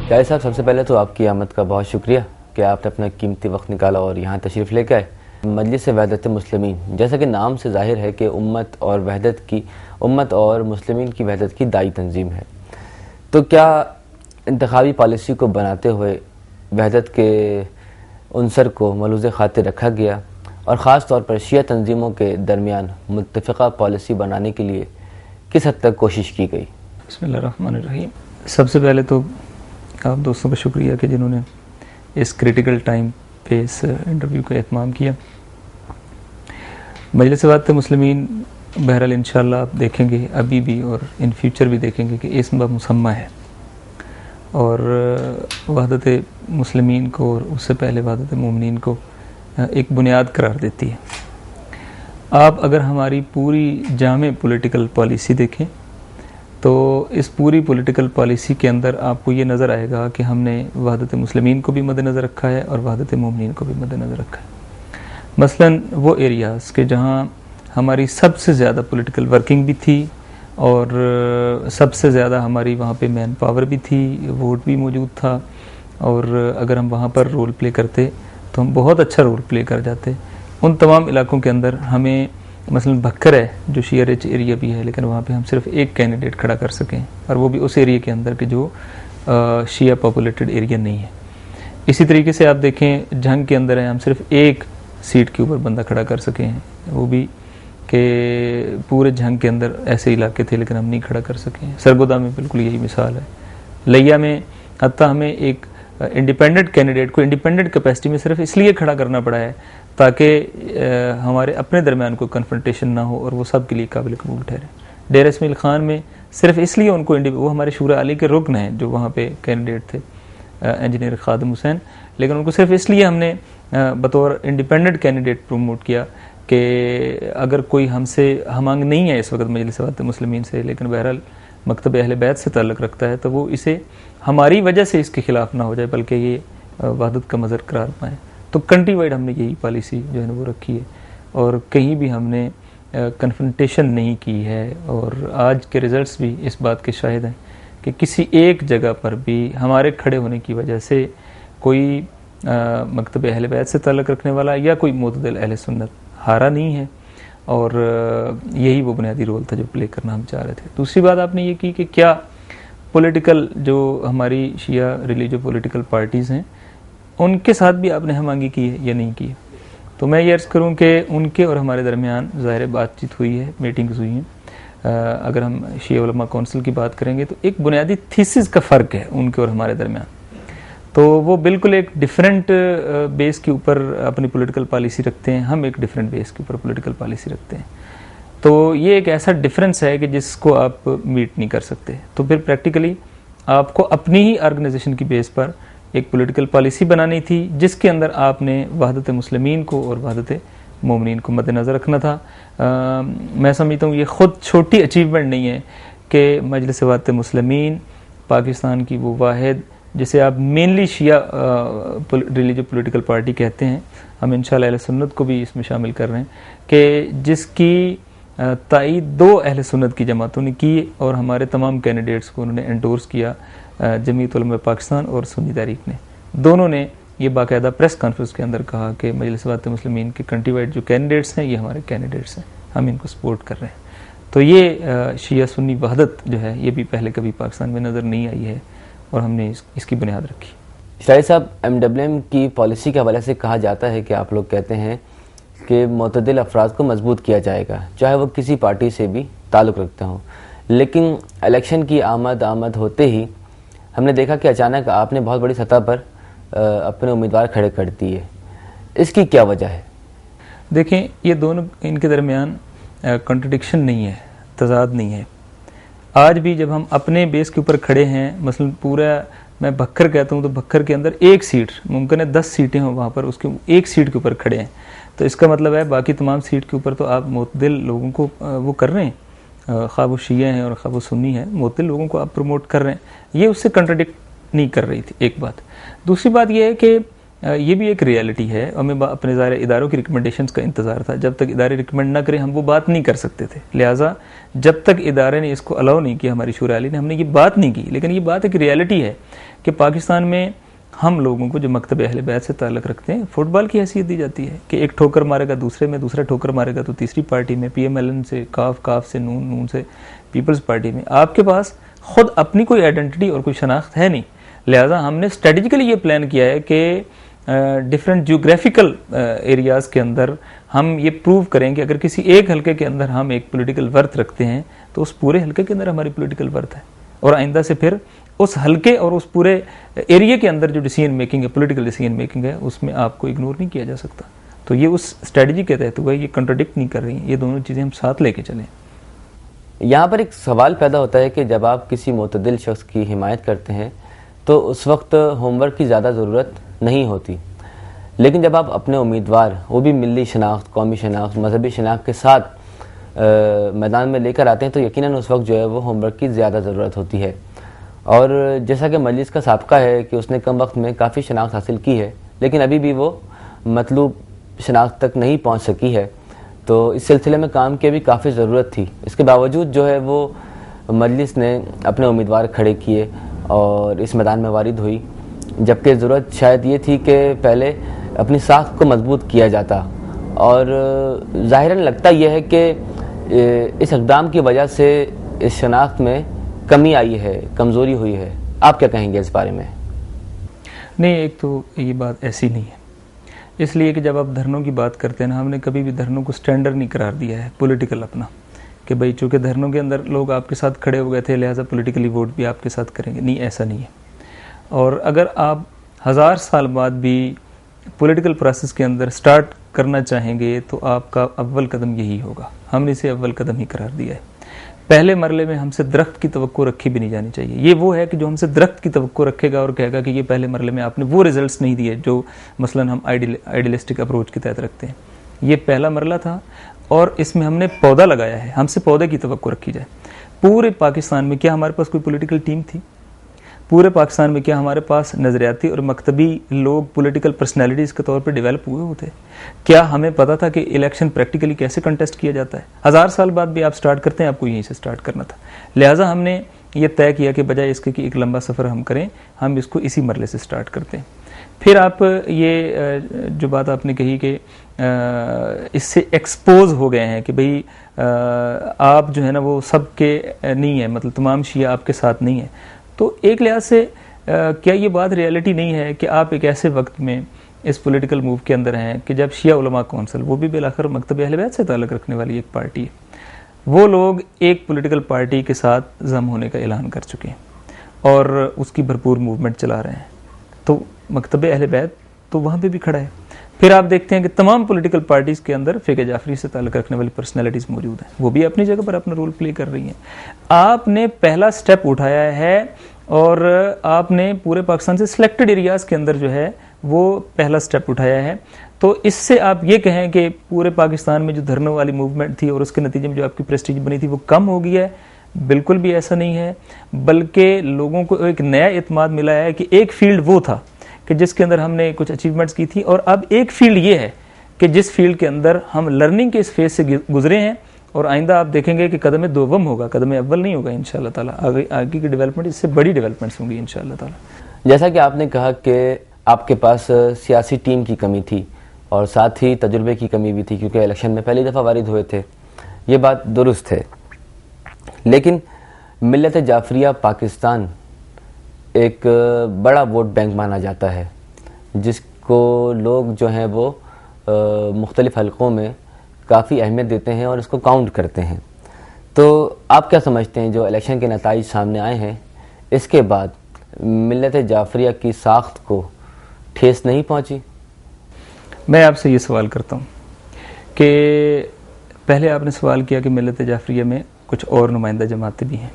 शाहिद साहब, सबसे पहले तो आपकी आमद का बहुत शुक्रिया कि आपने अपना कीमती वक्त निकाला और यहाँ तशरीफ़ लेकर आए। मजलिस वहदत मुस्लिमीन, जैसा कि नाम से ज़ाहिर है कि उम्मत और मुस्लिमीन की वहदत की दाई तंजीम है, तो क्या इंतखाबी पॉलिसी को बनाते हुए वहदत के उनसर को मलूज़ खातिर रखा गया और ख़ास तौर पर शिया तंजीमों के दरमियान मुत्तफ़िक़ा पॉलिसी बनाने के लिए किस हद तक कोशिश की गई? बिस्मिल्लाहिर्रहमानिर्रहीम। सबसे पहले तो आप दोस्तों का शुक्रिया कि जिन्होंने इस क्रिटिकल टाइम पे इस इंटरव्यू का एहतमाम किया। मजलिस वहदत मुस्लिमीन बहरहाल इंशाअल्लाह आप देखेंगे अभी भी और इन फ्यूचर भी देखेंगे कि इस्म ब मुसम्मा है और वहदत मुस्लिमीन को और उससे पहले वहदत मोमिनीन को एक बुनियाद करार देती है। आप अगर हमारी पूरी जामे पॉलिटिकल पॉलिसी देखें तो इस पूरी पॉलिटिकल पॉलिसी के अंदर आपको ये नज़र आएगा कि हमने वहदत मुस्लिमीन को भी मद्देनज़र रखा है और वहदत मोमिनीन को भी मद्देनज़र रखा है। मसलन वो एरियाज़ के जहाँ हमारी सबसे ज़्यादा पॉलिटिकल वर्किंग भी थी और सबसे ज़्यादा हमारी वहाँ पे मैन पावर भी थी, वोट भी मौजूद था और अगर हम वहाँ पर रोल प्ले करते तो हम बहुत अच्छा रोल प्ले कर जाते। उन तमाम इलाकों के अंदर हमें मसलन बक्कर है जो शिया रिच एरिया भी है, लेकिन वहाँ पे हम सिर्फ एक कैंडिडेट खड़ा कर सकें और वो भी उस एरिया के अंदर के जो शिया पॉपुलेटेड एरिया नहीं है। इसी तरीके से आप देखें जंग के अंदर है हम सिर्फ एक सीट के ऊपर बंदा खड़ा कर सके हैं, वो भी कि पूरे जंग के अंदर ऐसे इलाके थे लेकिन हम नहीं खड़ा कर सके। सरगोदा में बिल्कुल यही मिसाल है। लिया में हत्ता हमें एक इंडिपेंडेंट कैंडिडेट को इंडिपेंडेंट कैपेसिटी में सिर्फ इसलिए खड़ा करना पड़ा है ताकि हमारे अपने दरमियान कोई कन्फ्रंटेशन ना हो और वो सब के लिए काबिल कबूल ठहरे। डेरा इस्माइल खान में सिर्फ इसलिए उनको वो हमारे शूरा अली के रुकन हैं जो वहाँ पे कैंडिडेट थे, इंजीनियर खादिम हुसैन, लेकिन उनको सिर्फ इसलिए हमने बतौर इंडिपेंडेंट कैंडिडेट प्रमोट किया कि अगर कोई हमसे हमआंग नहीं है इस वक्त मजलिस वहदत मुस्लिमीन से, लेकिन बहरहाल मकतब अहले बैत से ताल्लुक़ रखता है, तो वो इसे हमारी वजह से इसके खिलाफ ना हो जाए बल्कि ये वहदत का मज़हर करार पाएँ। तो कंट्री वाइड हमने यही पॉलिसी जो है ना वो रखी है और कहीं भी हमने कन्फ्रंटेशन नहीं की है और आज के रिज़ल्ट्स भी इस बात के शाहिद हैं कि किसी एक जगह पर भी हमारे खड़े होने की वजह से कोई मकतब अहले बैत से ताल्लुक़ रखने वाला या कोई मुतदिल अहले सुन्नत हारा नहीं है और यही वो बुनियादी रोल था जो प्ले करना हम चाह रहे थे। दूसरी बात आपने ये की कि क्या पॉलिटिकल जो हमारी शिया रिलीजियस पॉलिटिकल पार्टीज़ हैं उनके साथ भी आपने हमआंगी की है या नहीं की है? तो मैं ये अर्ज़ करूँ कि उनके और हमारे दरमियान ज़ाहिर बातचीत हुई है, मीटिंग्स हुई हैं। अगर हम शिया उलमा काउंसिल की बात करेंगे तो एक बुनियादी थीसिस का फ़र्क है उनके और हमारे दरमियान। तो वो बिल्कुल एक डिफरेंट बेस के ऊपर अपनी पॉलिटिकल पॉलिसी रखते हैं, हम एक डिफरेंट बेस के ऊपर पॉलिटिकल पॉलिसी रखते हैं। तो ये एक ऐसा डिफरेंस है कि जिसको आप मीट नहीं कर सकते। तो फिर प्रैक्टिकली आपको अपनी ही ऑर्गेनाइजेशन की बेस पर एक पॉलिटिकल पॉलिसी बनानी थी जिसके अंदर आपने वहदत मुस्लिमीन को और वहदत मोमिनीन को मद्देनज़र रखना था। मैं समझता हूँ ये ख़ुद छोटी अचीवमेंट नहीं है कि मजलिस वहदत मुस्लिमीन पाकिस्तान की वो वाहिद जिसे आप मेनली शिया रिलीजियस पॉलिटिकल पार्टी कहते हैं, हम इंशाअल्लाह अहले सुन्नत को भी इसमें शामिल कर रहे हैं कि जिसकी ताईद दो अहले सुन्नत की जमातों ने की और हमारे तमाम कैंडिडेट्स को उन्होंने एंडोर्स किया। जमीयत उलमा पाकिस्तान और सुन्नी तहरीक ने दोनों ने ये बाकायदा प्रेस कॉन्फ्रेंस के अंदर कहा कि मजलिस वहदत मुस्लिमीन के कंट्री वाइड जो कैंडिडेट्स हैं ये हमारे कैंडिडेट्स हैं, हम इनको सपोर्ट कर रहे हैं। तो ये शिया सुन्नी वहदत जो है ये भी पहले कभी पाकिस्तान में नज़र नहीं आई है और हमने इसकी बुनियाद रखी। शाहिद साहब, MWM की पॉलिसी के हवाले से कहा जाता है कि आप लोग कहते हैं कि मुतदिल अफराद को मजबूत किया जाएगा चाहे वो किसी पार्टी से भी ताल्लुक़ रखते हों, लेकिन इलेक्शन की आमद होते ही हमने देखा कि अचानक आपने बहुत बड़ी सतह पर अपने उम्मीदवार खड़े कर दिए। इसकी क्या वजह है? देखें, ये दोनों इनके दरमियान कॉन्ट्रडिक्शन नहीं है, तजाद नहीं है। आज भी जब हम अपने बेस के ऊपर खड़े हैं, मसलन पूरा मैं बक्कर कहता हूँ तो बक्कर के अंदर एक सीट मुमकिन है 10 सीटें हों वहाँ पर, उसके एक सीट के ऊपर खड़े हैं, तो इसका मतलब है बाकी तमाम सीट के ऊपर तो आप मुतदिल लोगों को वो कर रहे हैं, ख्वाह वो शिया हैं और ख्वाह वो सुन्नी हैं, मुतदिल लोगों को आप प्रमोट कर रहे हैं। ये उससे कंट्रडिक्ट नहीं कर रही थी, एक बात। दूसरी बात यह है कि ये भी एक रियलिटी है। हमें अपने ज़ाहिर इदारों की रिकमेंडेशंस का इंतज़ार था। जब तक इदारे रिकमेंड ना करें हम वो बात नहीं कर सकते थे। लिहाजा जब तक इदारे ने इसको अलाउ नहीं किया, हमारी शूरा अली ने, हमने ये बात नहीं की। लेकिन ये बात एक रियलिटी है कि पाकिस्तान में हम लोगों को जो मकतब अहले बैत से ताल्लुक़ रखते हैं, फुटबॉल की हैसियत दी जाती है कि एक ठोकर मारेगा दूसरे में, दूसरा ठोकर मारेगा तो तीसरी पार्टी में, PMLN से काफ, काफ से नून, नून से पीपल्स पार्टी में। आपके पास खुद अपनी कोई आइडेंटिटी और कोई शनाख्त है नहीं। लिहाजा हमने स्ट्रेटजिकली ये प्लान किया है कि डिफरेंट जियोग्राफिकल एरियाज़ के अंदर हम ये प्रूव करें कि अगर किसी एक हल्के के अंदर हम एक पॉलिटिकल वर्थ रखते हैं तो उस पूरे हल्के के अंदर हमारी पॉलिटिकल वर्थ है, और आइंदा से फिर उस हल्के और उस पूरे एरिया के अंदर जो डिसीजन मेकिंग है, पॉलिटिकल डिसीजन मेकिंग है, उसमें आपको इग्नोर नहीं किया जा सकता। तो ये उस स्ट्रेटजी के तहत हुआ है, ये कंट्राडिक्ट नहीं कर रही हैं, ये दोनों चीज़ें हम साथ लेके चलें। यहाँ पर एक सवाल पैदा होता है कि जब आप किसी मुतदिल शख्स की हिमायत करते हैं तो उस वक्त होमवर्क की ज़्यादा ज़रूरत नहीं होती, लेकिन जब आप अपने उम्मीदवार, वो भी मिली शनाख्त, कौमी शनाख्त, मजहबी शनाख्त के साथ मैदान में लेकर आते हैं तो यकीनन उस वक्त जो है वो होमवर्क की ज़्यादा ज़रूरत होती है। और जैसा कि मजलिस का साबका है कि उसने कम वक्त में काफ़ी शनाख्त हासिल की है, लेकिन अभी भी वो मतलूब शनाख्त तक नहीं पहुँच सकी है। तो इस सिलसिले में काम की भी काफ़ी ज़रूरत थी। इसके बावजूद जो है वो मजलिस ने अपने उम्मीदवार खड़े किए और इस मैदान में वारिद हुई, जबकि ज़रूरत शायद ये थी कि पहले अपनी साख को मजबूत किया जाता। और ज़ाहिरन लगता यह है कि इस इक़दाम की वजह से इस शनाख्त में कमी आई है, कमज़ोरी हुई है। आप क्या कहेंगे इस बारे में? नहीं, एक तो ये बात ऐसी नहीं है, इसलिए कि जब आप धरनों की बात करते हैं ना, हमने कभी भी धरनों को स्टैंडर्ड नहीं करार दिया है पॉलिटिकल अपना, कि भाई चूँकि धरनों के अंदर लोग आपके साथ खड़े हो गए थे लिहाजा पॉलिटिकली वोट भी आपके साथ करेंगे। नहीं, ऐसा नहीं है। और अगर आप 1000 साल बाद भी पॉलिटिकल प्रोसेस के अंदर स्टार्ट करना चाहेंगे तो आपका अव्वल कदम यही होगा। हमने इसे अव्वल कदम ही करार दिया है। पहले मरले में हमसे दरख्त की तवक्को रखी भी नहीं जानी चाहिए। ये वो है कि जो हमसे दरख्त की तवक्को रखेगा और कहेगा कि ये पहले मरले में आपने वो रिजल्ट्स नहीं दिए जो मसलन हम आइडियलिस्टिक अप्रोच के तहत रखते हैं। ये पहला मरला था और इसमें हमने पौधा लगाया है, हमसे पौधे की तवक्को रखी जाए। पूरे पाकिस्तान में क्या हमारे पास कोई पॉलिटिकल टीम थी? पूरे पाकिस्तान में क्या हमारे पास नज़रियाती और मकतबी लोग पॉलिटिकल पर्सनैलिटीज़ के तौर पर डेवलप हुए होते? क्या हमें पता था कि इलेक्शन प्रैक्टिकली कैसे कंटेस्ट किया जाता है? 1000 साल बाद भी आप स्टार्ट करते हैं, आपको यहीं से स्टार्ट करना था। लिहाजा हमने ये तय किया कि बजाय इसके कि एक लंबा सफ़र हम करें, हम इसको इसी मरले से स्टार्ट करते हैं। फिर आप ये जो बात आपने कही कि इससे एक्सपोज हो गए हैं कि भाई आप जो है ना वो सब के नहीं है, मतलब तमाम शिया आपके साथ नहीं है। तो एक लिहाज से क्या ये बात रियलिटी नहीं है कि आप एक ऐसे वक्त में इस पॉलिटिकल मूव के अंदर हैं कि जब शिया उलमा कौंसिल, वो भी बिलाखिर मकतब अहले बैत से ताल्लुक़ रखने वाली एक पार्टी है, वो लोग एक पॉलिटिकल पार्टी के साथ जम होने का ऐलान कर चुके हैं और उसकी भरपूर मूवमेंट चला रहे हैं। तो मकतब अहले बैत तो वहाँ पे भी खड़ा है। फिर आप देखते हैं कि तमाम पॉलिटिकल पार्टीज़ के अंदर फ़िक़े जाफ़री से ताल्लुक़ रखने वाली पर्सनैलिटीज़ मौजूद हैं, वो भी अपनी जगह पर अपना रोल प्ले कर रही हैं। आपने पहला स्टेप उठाया है और आपने पूरे पाकिस्तान से सिलेक्टेड एरियाज़ के अंदर जो है वो पहला स्टेप उठाया है। तो इससे आप ये कहें कि पूरे पाकिस्तान में जो धरनों वाली मूवमेंट थी और उसके नतीजे में जो आपकी प्रेस्टीज बनी थी वो कम हो गई है, बिल्कुल भी ऐसा नहीं है। बल्कि लोगों को एक नया इत्मीनान मिला है कि एक फील्ड वो था कि जिसके अंदर हमने कुछ अचीवमेंट्स की थी और अब एक फील्ड ये है कि जिस फील्ड के अंदर हम लर्निंग के इस फेज से गुजरे हैं और आइंदा आप देखेंगे कि कदम दोवम होगा, कदम अव्वल नहीं होगा इंशाअल्लाह ताला। आगे की डेवलपमेंट इससे बड़ी डेवलपमेंट्स होंगी इंशाअल्लाह ताला। जैसा कि आपने कहा कि आपके पास सियासी टीम की कमी थी और साथ ही तजुर्बे की कमी भी थी क्योंकि इलेक्शन में पहली दफ़ा वारिद हुए थे, ये बात दुरुस्त है। लेकिन मिल्लत जाफरिया पाकिस्तान एक बड़ा वोट बैंक माना जाता है जिसको लोग जो हैं वो मुख्तलिफ़ हलक़ों में काफ़ी अहमियत देते हैं और इसको काउंट करते हैं। तो आप क्या समझते हैं जो इलेक्शन के नताइज सामने आए हैं इसके बाद मिल्लत जाफरिया की साख्त को ठेस नहीं पहुंची? मैं आपसे ये सवाल करता हूँ कि पहले आपने सवाल किया कि मिल्लत जाफरिया में कुछ और नुमाइंदा जमातें भी हैं।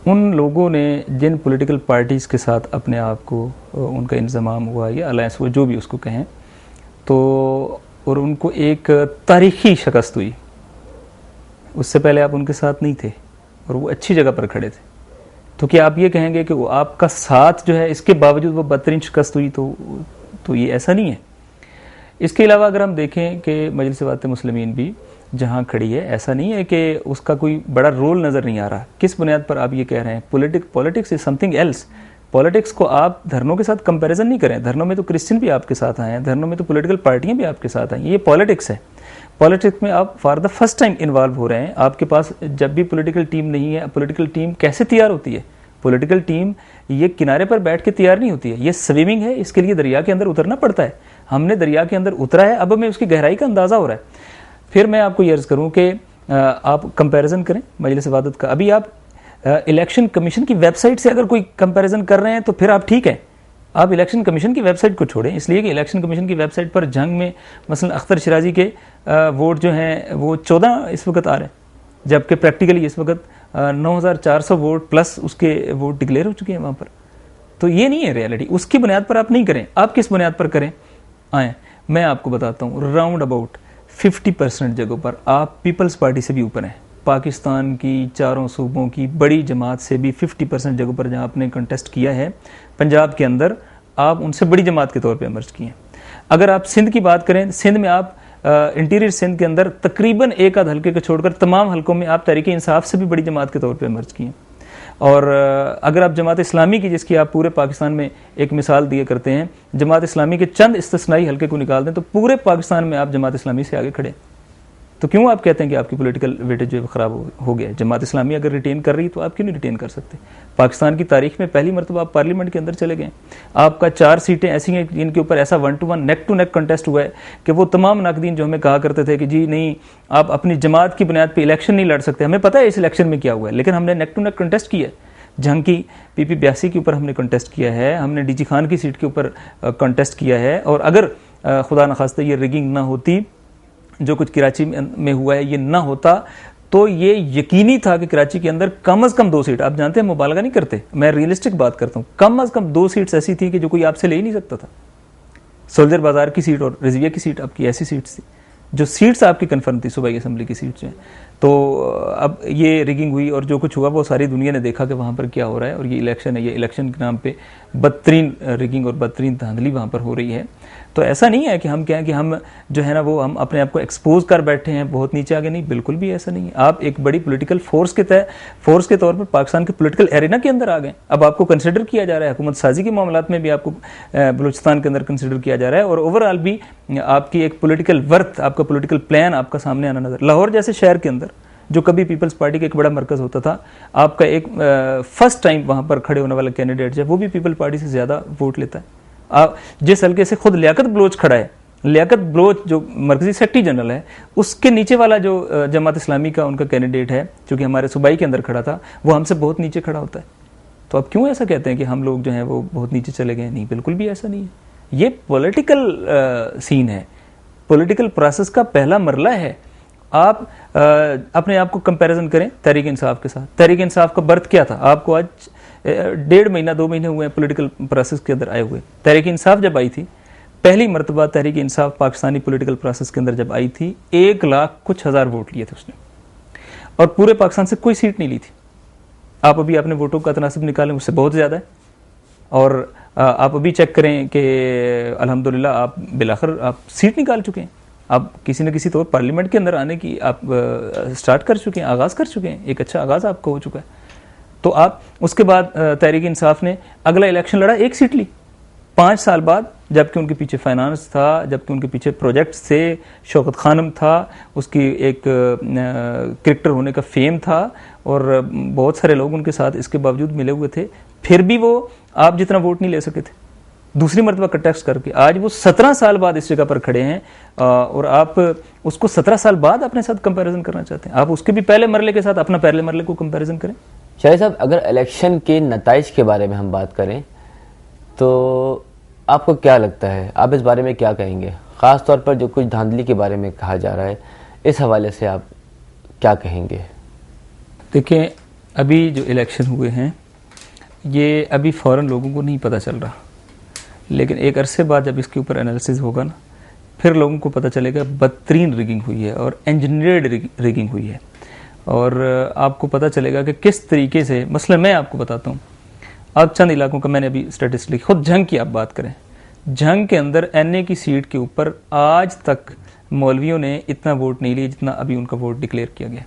उन लोगों ने जिन पॉलिटिकल पार्टीज़ के साथ अपने आप को उनका इंज़माम हुआ या अलायंस हुआ, जो भी उसको कहें, तो और उनको एक तारीख़ी शिकस्त हुई, उससे पहले आप उनके साथ नहीं थे और वो अच्छी जगह पर खड़े थे, तो क्या आप ये कहेंगे कि वो आपका साथ जो है इसके बावजूद वो बदतरीन शिकस्त हुई? तो तो ये ऐसा नहीं है। इसके अलावा अगर हम देखें कि मजलिस वाते मुस्लिमीन भी जहाँ खड़ी है, ऐसा नहीं है कि उसका कोई बड़ा रोल नज़र नहीं आ रहा। किस बुनियाद पर आप ये कह रहे हैं? Politics is something else. Politics को आप धर्नों के साथ कंपैरिजन नहीं करें। धर्नों में तो क्रिश्चियन भी आपके साथ आए हैं, धर्नों में तो पॉलिटिकल पार्टियां भी आपके साथ आई हैं। ये पॉलिटिक्स है। पॉलिटिक्स में आप for the first time involve हो रहे हैं। आपके पास जब भी पॉलिटिकल टीम नहीं है, पॉलिटिकल टीम कैसे तैयार होती है? पॉलिटिकल टीम ये किनारे पर बैठ के तैयार नहीं होती है, ये स्विमिंग है। इसके लिए दरिया के अंदर उतरना पड़ता है। हमने दरिया के अंदर उतरा है, अब हमें उसकी गहराई का अंदाज़ा हो रहा है। फिर मैं आपको ये अर्ज़ करूँ कि आप कंपैरिजन करें मजलिस इबादत का। अभी आप इलेक्शन कमीशन की वेबसाइट से अगर कोई कंपैरिजन कर रहे हैं तो फिर आप ठीक है। आप इलेक्शन कमीशन की वेबसाइट को छोड़ें, इसलिए कि इलेक्शन कमीशन की वेबसाइट पर जंग में मसलन अख्तर शिराजी के वोट जो हैं वो 14 इस वक्त आ रहे हैं, जबकि प्रैक्टिकली इस वक्त 9400 वोट प्लस उसके वोट डिक्लेयर हो चुके हैं वहाँ पर। तो ये नहीं है रियलिटी। उसकी बुनियाद पर आप नहीं करें। आप किस बुनियाद पर करें? आए मैं आपको बताता हूँ, राउंड अबाउट 50% जगहों पर आप पीपल्स पार्टी से भी ऊपर हैं। पाकिस्तान की चारों सूबों की बड़ी जमात से भी 50% जगहों पर जहाँ आपने कंटेस्ट किया है पंजाब के अंदर, आप उनसे बड़ी जमात के तौर पे इमर्ज किए हैं। अगर आप सिंध की बात करें, सिंध में आप इंटीरियर सिंध के अंदर तकरीबन एक आध हल्के को छोड़कर तमाम हल्कों में आप तहरीक इंसाफ से भी बड़ी जमात के तौर पे इमर्ज किए हैं। और अगर आप जमात इस्लामी की, जिसकी आप पूरे पाकिस्तान में एक मिसाल दिए करते हैं, जमात इस्लामी के चंद इस्तिस्नाई हल्के को निकाल दें तो पूरे पाकिस्तान में आप जमात इस्लामी से आगे खड़े। तो क्यों आप कहते हैं कि आपकी पॉलिटिकल वेटेज जो है ख़राब हो गया? जमात इस्लामी अगर रिटेन कर रही तो आप क्यों नहीं रिटेन कर सकते? पाकिस्तान की तारीख में पहली मरतबा आप पार्लियामेंट के अंदर चले गए। आपका 4 सीटें ऐसी हैं जिनके ऊपर ऐसा 1 to 1 neck to neck contest हुआ है कि वो तमाम नाकदीन जो हमें कहा करते थे कि जी नहीं, आप अपनी जमात की बुनियाद पर इलेक्शन नहीं लड़ सकते। हमें पता है इस इलेक्शन में क्या हुआ है, लेकिन हमने नेक टू नेक कंटेस्ट किया है। जंग की PP 82 के ऊपर हमने कंटेस्ट किया है, हमने DG खान की सीट के ऊपर कंटेस्ट किया है। और अगर खुदा न खास्ता ये रिगिंग ना होती, जो कुछ कराची में हुआ है ये ना होता, तो ये यकीनी था कि कराची के अंदर कम से कम 2 सीट, आप जानते हैं मुबालगा नहीं करते, मैं रियलिस्टिक बात करता हूँ, कम से कम 2 सीट्स ऐसी थी कि जो कोई आपसे ले ही नहीं सकता था। सोल्जर बाजार की सीट और रिजविया की सीट आपकी ऐसी सीट्स थी जो सीट्स आपकी कन्फर्म थी, सूबाई असम्बली की सीट्स हैं। तो अब ये रिगिंग हुई और जो कुछ हुआ वो सारी दुनिया ने देखा कि वहाँ पर क्या हो रहा है। और ये इलेक्शन है, ये इलेक्शन के नाम पे बदतरीन रिगिंग और बदतरीन धांधली वहाँ पर हो रही है। तो ऐसा नहीं है कि हम कहें कि हम जो है ना वो हम अपने आप को एक्सपोज कर बैठे हैं बहुत नीचे आगे, नहीं, बिल्कुल भी ऐसा नहीं है। आप एक बड़ी पॉलिटिकल फोर्स के तौर पर पाकिस्तान के पॉलिटिकल एरिना के अंदर आ गए। अब आपको कंसिडर किया जा रहा है, हुकूमत साजी के मामलात में भी आपको बलूचिस्तान के अंदर कंसिडर किया जा रहा है। और ओवरऑल भी आपकी एक पॉलिटिकल वर्थ, आपका पॉलिटिकल प्लान आपका सामने आना नजर। लाहौर जैसे शहर के अंदर जो कभी पीपल्स पार्टी का एक बड़ा मरकज होता था, आपका एक फर्स्ट टाइम वहां पर खड़े होने वाला कैंडिडेट जो है वो भी पीपल पार्टी से ज्यादा वोट लेता है। आप जिस हल्के से खुद लियाकत बलोच खड़ा है, लियाकत बलोच जो मरकजी सेक्रेटरी जनरल है, उसके नीचे वाला जो जमात इस्लामी का उनका कैंडिडेट है जो कि हमारे सूबाई के अंदर खड़ा था, वो हमसे बहुत नीचे खड़ा होता है। तो आप क्यों ऐसा कहते हैं कि हम लोग जो हैं वो बहुत नीचे चले गए? नहीं, बिल्कुल भी ऐसा नहीं है। ये पॉलिटिकल सीन है, पॉलिटिकल प्रोसेस का पहला मरला है। आप अपने आप को कंपैरिजन करें तहरीक इंसाफ के साथ। तहरीक इंसाफ का बर्थ क्या था? आपको आज 1.5 महीना 2 महीने हुए हैं पॉलिटिकल प्रोसेस के अंदर आए हुए। तहरीक इंसाफ जब आई थी, पहली मरतबा तहरीक इंसाफ पाकिस्तानी पॉलिटिकल प्रोसेस के अंदर जब आई थी, 1 लाख कुछ हज़ार वोट लिए थे उसने, और पूरे पाकिस्तान से कोई सीट नहीं ली थी। आप अभी अपने वोटों का तनासिब निकालें, उससे बहुत ज़्यादा है। और आप अभी चेक करें कि अल्हम्दुलिल्लाह आप बिलाखिर आप सीट निकाल चुके हैं। आप किसी न किसी तौर पार्लियामेंट के अंदर आने की आप स्टार्ट कर चुके हैं, आगाज़ कर चुके हैं, एक अच्छा आगाज़ आपका हो चुका है। तो आप उसके बाद तहरीक इंसाफ ने अगला इलेक्शन लड़ा, 1 सीट ली 5 साल बाद, जबकि उनके पीछे फाइनेंस था, जबकि उनके पीछे प्रोजेक्ट्स थे, शौकत खानम था, उसकी एक क्रिकेटर होने का फेम था और बहुत सारे लोग उनके साथ इसके बावजूद मिले हुए थे, फिर भी वो आप जितना वोट नहीं ले सके थे दूसरी मरतबा कंटेस्ट करके। आज वो 17 साल बाद इस जगह पर खड़े हैं और आप उसको 17 साल बाद अपने साथ कंपैरिजन करना चाहते हैं। आप उसके भी पहले मरले के साथ अपना पहले मरले को कंपैरिजन करें। शाहिद साहब, अगर इलेक्शन के नताइज के बारे में हम बात करें तो आपको क्या लगता है, आप इस बारे में क्या कहेंगे? ख़ास तौर पर जो कुछ धांधली के बारे में कहा जा रहा है, इस हवाले से आप क्या कहेंगे? देखिए, अभी जो इलेक्शन हुए हैं ये अभी फ़ौरन लोगों को नहीं पता चल रहा, लेकिन एक अरसे बाद जब इसके ऊपर एनालिसिस होगा ना, फिर लोगों को पता चलेगा बदतरीन रिगिंग हुई है और इंजीनियर्ड रिगिंग हुई है। और आपको पता चलेगा कि किस तरीके से, मसलन मैं आपको बताता हूँ, आप चंद इलाकों का मैंने अभी स्टैटिस्टिक, खुद जंग की आप बात करें, जंग के अंदर एनए की सीट के ऊपर आज तक मौलवियों ने इतना वोट नहीं लिया जितना अभी उनका वोट डिक्लेयर किया गया।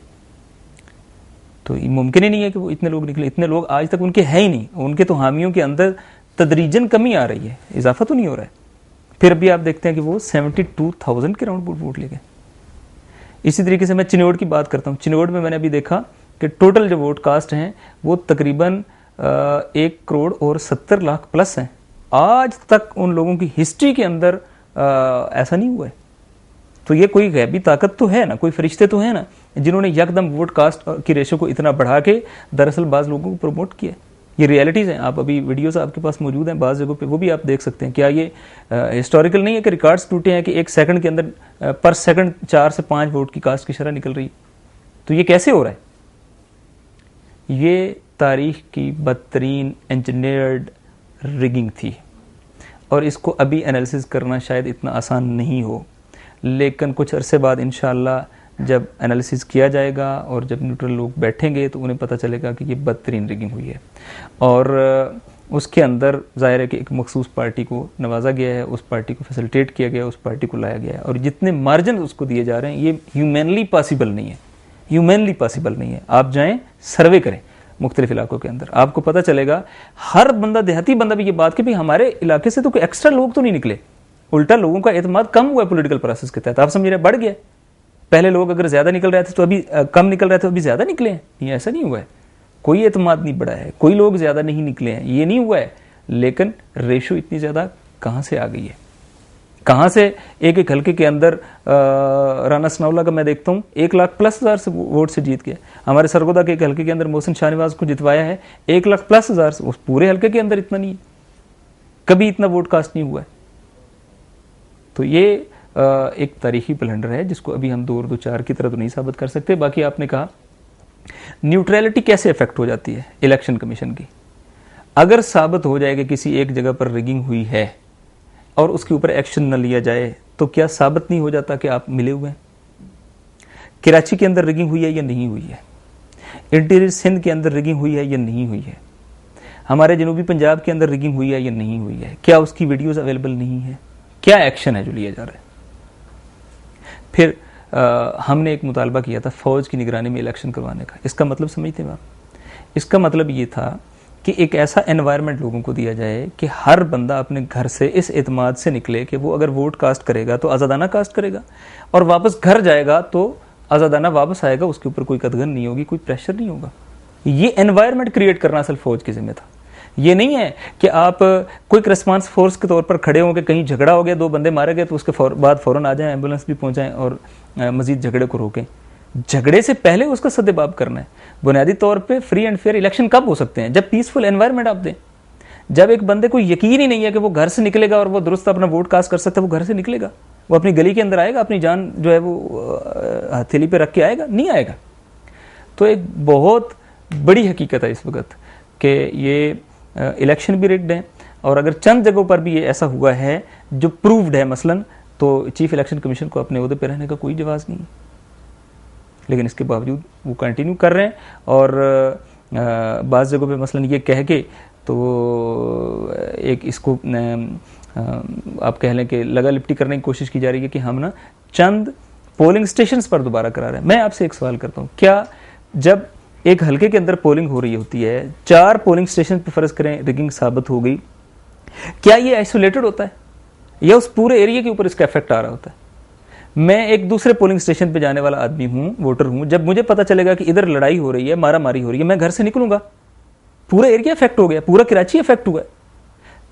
तो ये मुमकिन ही नहीं है कि वो इतने लोग निकले। इतने लोग आज तक उनके हैं ही नहीं। उनके तो हामियों के अंदर तदरीजन कमी आ रही है, इजाफा तो नहीं हो रहा है। फिर भी आप देखते हैं कि वो 72,000 के राउंड वोट ले गए। इसी तरीके से मैं चिनौड़ की बात करता हूँ। चिनौड़ में मैंने अभी देखा कि टोटल जो वोट कास्ट हैं वो तकरीबन 1,70,00,000 प्लस हैं। आज तक उन लोगों की हिस्ट्री के अंदर ऐसा नहीं हुआ है। तो ये कोई गैबी ताकत तो है ना, कोई फरिश्ते तो है ना जिन्होंने यकदम वोट कास्ट की रेशो को इतना बढ़ा के दरअसल बाज लोगों को प्रमोट किया। ये रियलिटीज़ हैं। आप अभी वीडियोस आपके पास मौजूद हैं बाज़ जगहों पे, वो भी आप देख सकते हैं। क्या ये हिस्टोरिकल नहीं है कि रिकॉर्ड्स टूटे हैं कि एक सेकंड के अंदर पर सेकंड 4 से 5 वोट की कास्ट की शरह निकल रही है? तो ये कैसे हो रहा है? ये तारीख की बदतरीन इंजीनियर्ड रिगिंग थी और इसको अभी एनालिसिस करना शायद इतना आसान नहीं हो, लेकिन कुछ अरसे बाद इंशाअल्लाह जब एनालिसिस किया जाएगा और जब न्यूट्रल लोग बैठेंगे तो उन्हें पता चलेगा कि ये बदतरीन रिगिंग हुई है। और उसके अंदर जाहिर है कि एक मखसूस पार्टी को नवाजा गया है, उस पार्टी को फैसिलिटेट किया गया है, उस पार्टी को लाया गया है और जितने मार्जिन उसको दिए जा रहे हैं ये ह्यूमनली पॉसिबल नहीं है। ह्यूमनली पॉसिबल नहीं है। आप जाएं सर्वे करें मुख्तलिफ इलाकों के अंदर, आपको पता चलेगा हर बंदा, देहाती बंदा भी ये बात कि भाई हमारे इलाके से तो कोई एक्स्ट्रा लोग तो नहीं निकले, उल्टा लोगों का एतमाद कम हुआ है पॉलिटिकल प्रोसेस के तहत। आप समझ रहे, बढ़ गया। पहले लोग अगर ज्यादा निकल रहे थे तो अभी कम निकल रहे थे, अभी ज्यादा निकले हैं। ये ऐसा नहीं हुआ है, कोई एतमाद नहीं बढ़ा है, कोई लोग ज्यादा नहीं निकले हैं, ये नहीं हुआ है। लेकिन रेशो इतनी ज्यादा कहां से आ गई है? कहां से एक एक हल्के के अंदर राना सनाउल्लाह का मैं देखता हूं 1,00,000+ से वोट से जीत गया। हमारे सरगोदा के एक हल्के के अंदर मोहसिन शाहनवाज को जितवाया है 1,00,000+ से। उस पूरे हल्के के अंदर इतना नहीं है, कभी इतना वोट कास्ट नहीं हुआ है। तो ये एक तारीखी ब्लंडर है जिसको अभी हम 2 और 2 4 की तरह तो नहीं साबित कर सकते। बाकी आपने कहा न्यूट्रलिटी कैसे इफेक्ट हो जाती है इलेक्शन कमीशन की। अगर साबित हो जाए कि किसी एक जगह पर रिगिंग हुई है और उसके ऊपर एक्शन न लिया जाए तो क्या साबित नहीं हो जाता कि आप मिले हुए हैं? कराची के अंदर रिगिंग हुई है या नहीं हुई है? इंटीरियर सिंध के अंदर रिगिंग हुई है या नहीं हुई है? हमारे जनूबी पंजाब के अंदर रिगिंग हुई है या नहीं हुई है? क्या उसकी वीडियोस अवेलेबल नहीं है? क्या एक्शन है जो लिया जा रहा है? फिर हमने एक मुतालबा किया था फौज की निगरानी में इलेक्शन करवाने का। इसका मतलब समझते हैं आप? इसका मतलब ये था कि एक ऐसा एनवायरनमेंट लोगों को दिया जाए कि हर बंदा अपने घर से इस एतमाद से निकले कि वो अगर वोट कास्ट करेगा तो आज़ादाना कास्ट करेगा और वापस घर जाएगा तो आज़ादाना वापस आएगा, उसके ऊपर कोई कदगन नहीं होगी, कोई प्रेशर नहीं होगा। ये एनवायरनमेंट क्रिएट करना असल फौज की जिम्मे था। ये नहीं है कि आप क्विक रिस्पांस फोर्स के तौर पर खड़े होंगे, कहीं झगड़ा हो गया, 2 बंदे मारे गए तो उसके बाद फौरन आ जाएं, एम्बुलेंस भी पहुंचाएं और मजीद झगड़े को रोकें। झगड़े से पहले उसका सद्देबाब करना है। बुनियादी तौर पे फ्री एंड फेयर इलेक्शन कब हो सकते हैं? जब पीसफुल एनवायरनमेंट आप दें, जब एक बंदे को यकीन ही नहीं है कि वो घर से निकलेगा और वो दुरुस्त अपना वोट कास्ट कर सकता है, वो घर से निकलेगा, वो अपनी गली के अंदर आएगा, अपनी जान जो है वो हथेली पे रख के आएगा? नहीं आएगा। तो एक बहुत बड़ी हकीकत है इस वक्त कि ये इलेक्शन भी रिग्ड है और अगर चंद जगहों पर भी ये ऐसा हुआ है जो प्रूव्ड है मसलन, तो चीफ इलेक्शन कमीशन को अपने ओहदे पे रहने का कोई जवाब नहीं है। लेकिन इसके बावजूद वो कंटिन्यू कर रहे हैं और बाज़ जगहों पे मसलन ये कह के तो एक इसको आप कह लें कि लगा लिपटी करने की कोशिश की जा रही है कि हम ना चंद पोलिंग स्टेशंस पर दोबारा करा रहे हैं। मैं आपसे एक सवाल करता हूँ, क्या जब एक हल्के के अंदर पोलिंग हो रही होती है, 4 पोलिंग स्टेशन पर फर्ज करें रिगिंग साबित हो गई, क्या ये आइसोलेटेड होता है या उस पूरे एरिया के ऊपर इसका इफेक्ट आ रहा होता है? मैं एक दूसरे पोलिंग स्टेशन पे जाने वाला आदमी हूं, वोटर हूं, जब मुझे पता चलेगा कि इधर लड़ाई हो रही है, मारा मारी हो रही है, मैं घर से निकलूंगा, पूरा एरिया इफेक्ट हो गया, पूरा कराची इफेक्ट हुआ है।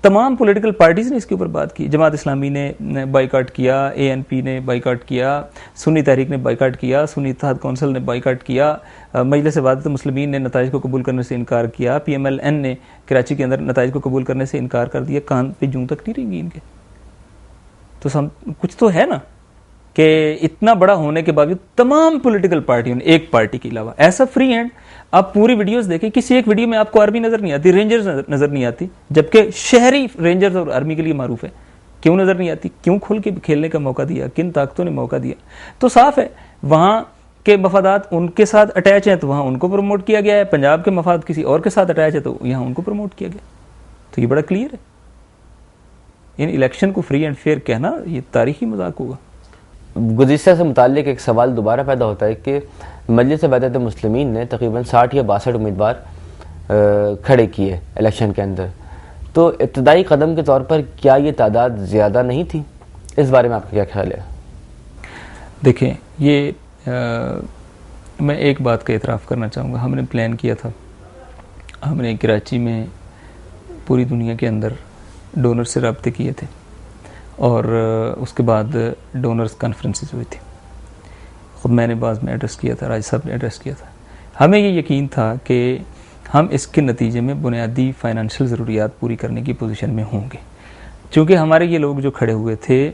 तमाम पॉलिटिकल पार्टीज ने इसके ऊपर बात की। जमात इस्लामी ने बाइकाट किया, ANP ने बाइकाट किया, सुन्नी तहरीक ने बाइकाट किया, सुन्नी इत्तेहाद कौंसिल ने बाइकाट किया, मजलिस वहादत मुस्लिमीन ने नताइज को कबूल करने से इनकार किया, PMLN ने कराची के अंदर नताइज को कबूल करने से इनकार कर दिया। कान पे जूं तक नहीं रहेंगी इनके। तो कुछ तो है ना कि इतना बड़ा होने के बावजूद तमाम पॉलिटिकल पार्टियों ने, एक पार्टी के अलावा, ऐसा फ्री हैंड। आप पूरी वीडियोस देखें, किसी एक वीडियो में आपको आर्मी नजर नहीं आती, रेंजर्स नजर नहीं आती, जबकि शहरी रेंजर्स और आर्मी के लिए मारूफ है। क्यों नजर नहीं आती? क्यों खुल के खेलने का मौका दिया? किन ताकतों ने मौका दिया? तो साफ है वहां के मफादात उनके साथ अटैच हैं तो वहां उनको प्रमोट किया गया है, पंजाब के मफाद किसी और के साथ अटैच है तो यहां उनको प्रमोट किया गया। तो ये बड़ा क्लियर है। इन इलेक्शन को फ्री एंड फेयर कहना ये तारीखी मजाक होगा। गुज़िश्ता से मुताल्लिक एक सवाल दोबारा पैदा होता है कि मजलिस वहदत मुस्लिमीन ने तकरीबन 60 या 62 उम्मीदवार खड़े किए इलेक्शन के अंदर, तो इब्तदाई कदम के तौर पर क्या ये तादाद ज़्यादा नहीं थी? इस बारे में आपका क्या ख्याल है? देखें, ये मैं एक बात का एतराफ़ करना चाहूँगा। हमने प्लान किया था, हमने कराची में पूरी दुनिया के अंदर डोनर से रब्ते किए थे और उसके बाद डोनर्स कॉन्फ्रेंसेस हुई थी। ख़ुद मैंने बाद में एड्रेस किया था, राज साहब ने एड्रेस किया था। हमें ये यकीन था कि हम इसके नतीजे में बुनियादी फ़ाइनेंशियल ज़रूरियात पूरी करने की पोजीशन में होंगे, क्योंकि हमारे ये लोग जो खड़े हुए थे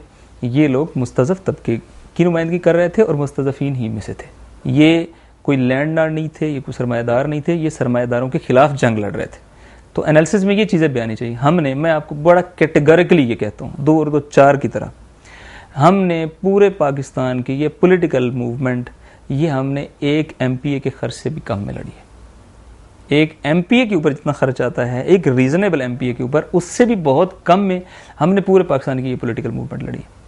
ये लोग मुस्तज़फ़ तबके की नुमाइंदगी कर रहे थे और मुस्तज़फ़ीन ही में से थे। ये कोई लैंडलॉर्ड नहीं थे, ये कोई सरमायादार नहीं थे, ये सरमायादारों के ख़िलाफ़ जंग लड़ रहे थे। तो एनालिसिस में ये चीज़ें बयानी चाहिए। हमने, मैं आपको बड़ा कैटेगरिकली ये कहता हूँ, 2 और 2 4 की तरह, हमने पूरे पाकिस्तान की ये पॉलिटिकल मूवमेंट ये हमने एक MPA के खर्च से भी कम में लड़ी है। एक MPA के ऊपर जितना खर्च आता है, एक रीज़नेबल MPA के ऊपर, उससे भी बहुत कम में हमने पूरे पाकिस्तान की ये पॉलिटिकल मूवमेंट लड़ी है।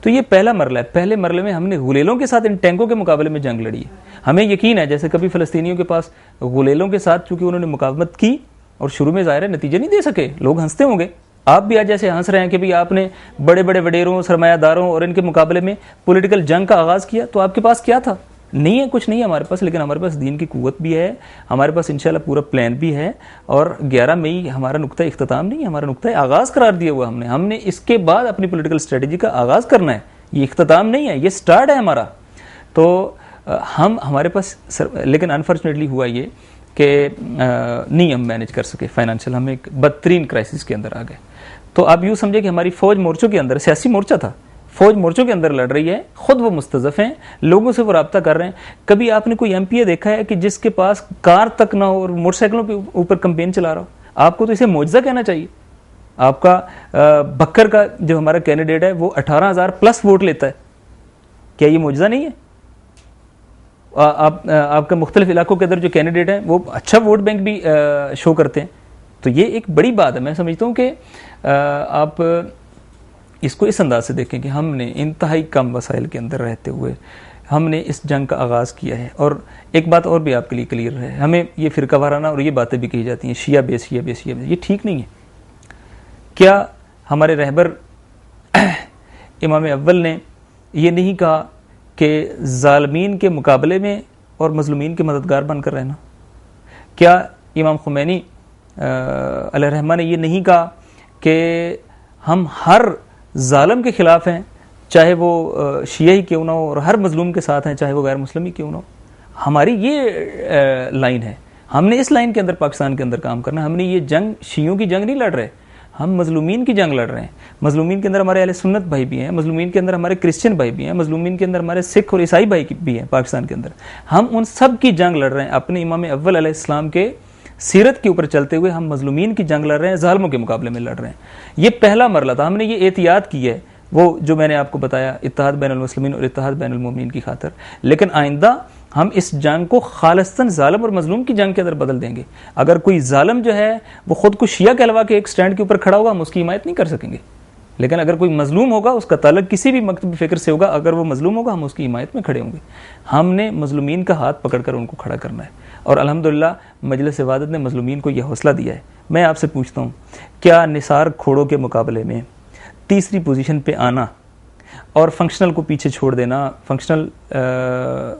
तो ये पहला मरला है। पहले मरले में हमने गुलेलों के साथ इन टैंकों के मुकाबले में जंग लड़ी है। हमें यकीन है जैसे कभी फ़लस्तीनियों के पास गुलेलों के साथ चूँकि उन्होंने मुकावमत की और शुरू में ज़ाहिर है नतीजे नहीं दे सके, लोग हंसते होंगे। आप भी आज जैसे हंस रहे हैं कि भाई आपने बड़े बड़े वडेरों, सरमायादारों और इनके मुकाबले में पॉलिटिकल जंग का आगाज़ किया, तो आपके पास क्या था? नहीं है, कुछ नहीं है हमारे पास, लेकिन हमारे पास दीन की कुव्वत भी है, हमारे पास इंशाल्लाह पूरा प्लान भी है। और 11 मई हमारा नुक्ता इख्तिताम नहीं है, हमारा नुक्ता आगाज़ करार दिया हुआ हमने इसके बाद अपनी पॉलिटिकल स्ट्रेटजी का आगाज़ करना है। ये इख्तिताम नहीं है, ये स्टार्ट है हमारा। तो हमारे पास लेकिन अनफॉर्चुनेटली हुआ ये कि नहीं हम मैनेज कर सके फाइनेंशियल, हम एक बदतरीन क्राइसिस के अंदर आ गए। तो आप यूँ समझे कि हमारी फ़ौज मोर्चों के अंदर, सियासी मोर्चा था, फ़ौज मोर्चों के अंदर लड़ रही है, ख़ुद वो मुस्तज़फ़ हैं, लोगों से वो रब्ता कर रहे हैं। कभी आपने कोई MPA देखा है कि जिसके पास कार तक ना हो और मोटरसाइकिलों के ऊपर कैंपेन चला रहा हो? आपको तो इसे मौजज़ा कहना चाहिए। आपका बकर का जो हमारा कैंडिडेट है वो 18,000 प्लस वोट लेता है, क्या ये मौजज़ा नहीं है? आपका मुख्तलिफ इलाकों के अंदर जो कैंडिडेट हैं वो अच्छा वोट बैंक भी शो करते हैं। तो ये एक बड़ी बात है। मैं समझता हूँ कि आप इसको इस अंदाज से देखें कि हमने इंतहाई कम वसाइल के अंदर रहते हुए हमने इस जंग का आगाज़ किया है। और एक बात और भी आपके लिए क्लियर है, हमें ये फ़िरका वाराना और ये बातें भी कही जाती हैं, शिया बेस, ये ठीक नहीं है। क्या हमारे रहबर इमाम अव्वल ने ये नहीं कहा कि ज़ालिमीन के मुकाबले में और मज़लूमीन के मददगार बनकर रहना? क्या इमाम खुमैनी अलैहिर्रहमा ने ये नहीं कहा कि हम हर ज़ालिम के ख़िलाफ़ हैं, चाहे वो शिया ही क्यों ना हो, और हर मज़लूम के साथ हैं चाहे वो गैर मुस्लिम ही क्यों ना हो? हमारी ये लाइन है, हमने इस लाइन के अंदर पाकिस्तान के अंदर काम करना है। हमने ये जंग शियों की जंग नहीं लड़ रहे, हम मज़लूमीन की जंग लड़ रहे हैं। मज़लूमीन के अंदर हमारे अहले सुन्नत भाई भी हैं, मज़लूमीन के अंदर हमारे क्रिश्चियन भाई भी हैं, मज़लूमीन के अंदर हमारे सिख और ईसाई भाई भी हैं पाकिस्तान के अंदर। हम उन सब की जंग लड़ रहे हैं। अपने इमाम अव्वल अलैहिस्सलाम के सीरत के ऊपर चलते हुए हम मज़लूमीन की जंग लड़ रहे हैं, ज़ालिमों के मुकाबले में लड़ रहे हैं। ये पहला मरला था। हमने ये एहतियात की है, वो जो मैंने आपको बताया, इत्तेहाद बैनुल मुस्लिमीन और इत्तेहाद बैनुल मोमिनीन की खातिर। लेकिन आइंदा हम इस जंग को खालिस्तन जालिम और मजलूम की जंग के अंदर बदल देंगे। अगर कोई जालिम जो है वो खुद को शिया कहलवा के एक स्टैंड के ऊपर खड़ा होगा, हम उसकी हिमायत नहीं कर सकेंगे। लेकिन अगर कोई मजलूम होगा, उसका ताल्लुक किसी भी मकतब फ़िक्र से होगा, अगर वो मजलूम होगा हम उसकी हिमायत में खड़े होंगे। हमने मजलूमीन का हाथ पकड़कर उनको खड़ा करना है। और अल्हम्दुलिल्लाह मजलिस इबादत ने मजलूमीन को यह हौसला दिया है। मैं आपसे पूछता हूँ, क्या निसार खोड़ों के मुकाबले में तीसरी पोजीशन पे आना और फंक्शनल को पीछे छोड़ देना, फंक्शनल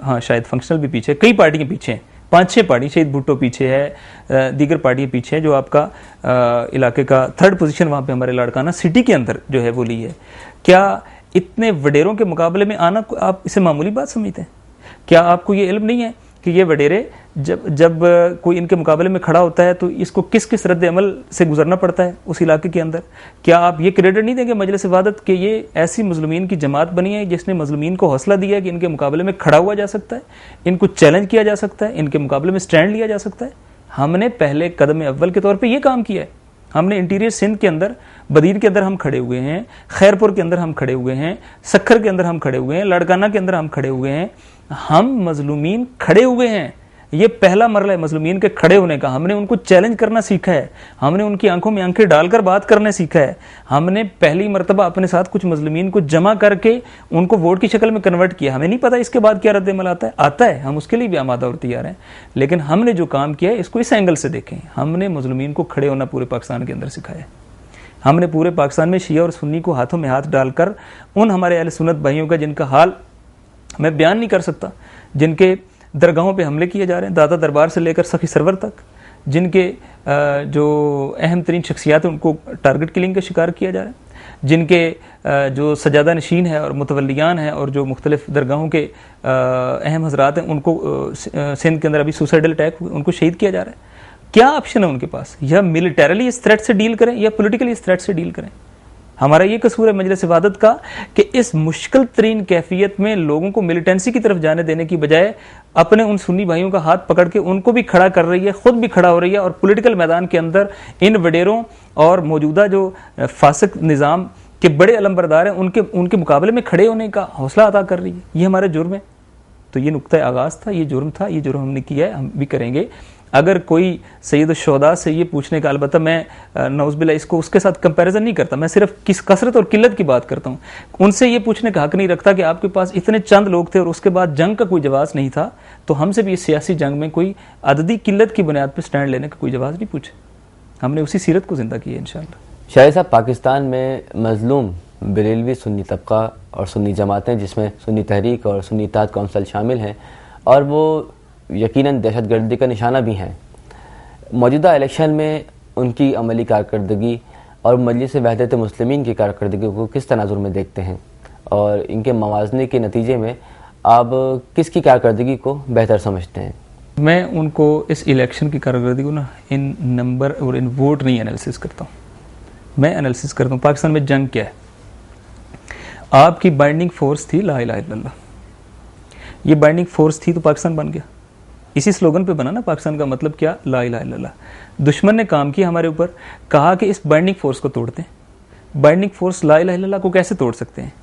हाँ शायद फंक्शनल भी पीछे, कई पार्टियाँ पीछे हैं, 5-6 पार्टी, शहीद भुट्टो पीछे है, दीगर पार्टियाँ पीछे हैं, जो आपका इलाके का 3rd पोजीशन वहाँ पे हमारे लाड़काना सिटी के अंदर जो है वो ली है। क्या इतने वडेरों के मुकाबले में आना आप इसे मामूली बात समझते हैं? क्या आपको ये इल्म नहीं है कि ये वडेरे जब कोई इनके मुकाबले में खड़ा होता है तो इसको किस किस रद्द अमल से गुजरना पड़ता है उस इलाके के अंदर? क्या आप ये क्रेडिट नहीं देंगे मजलिस इबादत कि ये ऐसी मजलूमीन की जमात बनी है जिसने मजलूमीन को हौसला दिया है कि इनके मुकाबले में खड़ा हुआ जा सकता है, इनको चैलेंज किया जा सकता है, इनके मुकाबले में स्टैंड लिया जा सकता है? हमने पहले कदम अव्वल के तौर पर यह काम किया है। हमने इंटीरियर सिंध के अंदर, बदीर के अंदर हम खड़े हुए हैं, खैरपुर के अंदर हम खड़े हुए हैं, सखर के अंदर हम खड़े हुए हैं, लाड़काना के अंदर हम खड़े हुए हैं। हम मजलूमीन खड़े हुए हैं, ये पहला मरला है मजलूमीन के खड़े होने का। हमने उनको चैलेंज करना सीखा है, हमने उनकी आंखों में आंखें डालकर बात करना सीखा है। हमने पहली मरतबा अपने साथ कुछ मजलूमीन को जमा करके उनको वोट की शक्ल में कन्वर्ट किया। हमें नहीं पता इसके बाद क्या रद्द-ए-अमल आता है, हम उसके लिए भी आमादा और तैयार हैं। लेकिन हमने जो काम किया है इसको इस एंगल से देखें। हमने मजलूमीन को खड़े होना पूरे पाकिस्तान के अंदर सिखाया है। हमने पूरे पाकिस्तान में शिया और सुन्नी को हाथों में हाथ डालकर उन हमारे अहले सुन्नत भाइयों का जिनका हाल मैं बयान नहीं कर सकता, जिनके दरगाहों पे हमले किए जा रहे हैं, दादा दरबार से लेकर सखी सरवर तक, जिनके जो अहम तरीन शख्सियात हैं उनको टारगेट किलिंग का शिकार किया जा रहा है, जिनके जो सजादा नशीन है और मुतवल्लियान हैं और जो मुख्तलिफ दरगाहों के अहम हजरात हैं उनको सिंध के अंदर अभी सुसाइडल अटैक हुए, उनको शहीद किया जा रहा है। क्या ऑप्शन है उनके पास? या मिलिटरली इस थ्रेट से डील करें या पॉलिटिकली इस थ्रेट से डील करें। हमारा ये कसूर है मजलिस इबादत का कि इस मुश्किल तरीन कैफियत में लोगों को मिलिटेंसी की तरफ जाने देने की बजाय अपने उन सुन्नी भाइयों का हाथ पकड़ के उनको भी खड़ा कर रही है, खुद भी खड़ा हो रही है और पॉलिटिकल मैदान के अंदर इन वडेरों और मौजूदा जो फासिक निज़ाम के बड़े अलमबरदार हैं उनके मुकाबले में खड़े होने का हौसला अता कर रही है। ये हमारा जुर्म है। तो ये नुक्ता आगाज़ था, ये जुर्म था, ये जुर्म हमने किया है, हम भी करेंगे। अगर कोई सैयद शोदा से ये पूछने का, अलबत्ता मैं नौज़बिल्ला इसको उसके साथ कंपैरिजन नहीं करता, मैं सिर्फ किस कसरत और किल्लत की बात करता हूँ, उनसे ये पूछने का हक नहीं रखता कि आपके पास इतने चंद लोग थे और उसके बाद जंग का कोई जवाब नहीं था, तो हमसे भी इस सियासी जंग में कोई अददी किल्लत की बुनियाद पर स्टैंड लेने का कोई जवाब नहीं पूछे। हमने उसी सीरत को जिंदा किया इंशाअल्लाह। शाहिद साहब, पाकिस्तान में मजलूम बरेलवी सुन्नी तबका और सुन्नी जमातें जिसमें सुन्नी तहरीक और सुन्नी इत्तेहाद कौंसिल शामिल हैं और वो यकीनन दहशतगर्दी का निशाना भी हैं, मौजूदा इलेक्शन में उनकी अमली कारकर्दगी और मजलिस वहदत मुस्लिमीन की कारकर्दगी को किस तनाजुर में देखते हैं और इनके मवाजने के नतीजे में आप किसकी कारकर्दगी को बेहतर समझते हैं? मैं उनको इस इलेक्शन की कारकर्दगी को ना इन नंबर और इन वोट नहीं एनालिसिस करता हूँ, मैं एनालिसिस करता हूँ पाकिस्तान में जंग क्या है। आपकी बाइंडिंग फोर्स थी ला इलाहा इल्लल्लाह, ये बाइंडिंग फोर्स थी तो पाकिस्तान बन गया। इसी स्लोगन पे बना ना पाकिस्तान का मतलब क्या, ला इलाहा इल्लल्लाह। दुश्मन ने काम किया हमारे ऊपर, कहा कि इस बाइंडिंग फोर्स को तोड़ते हैं। बाइंडिंग फोर्स ला इलाहा इल्लल्लाह को कैसे तोड़ सकते हैं?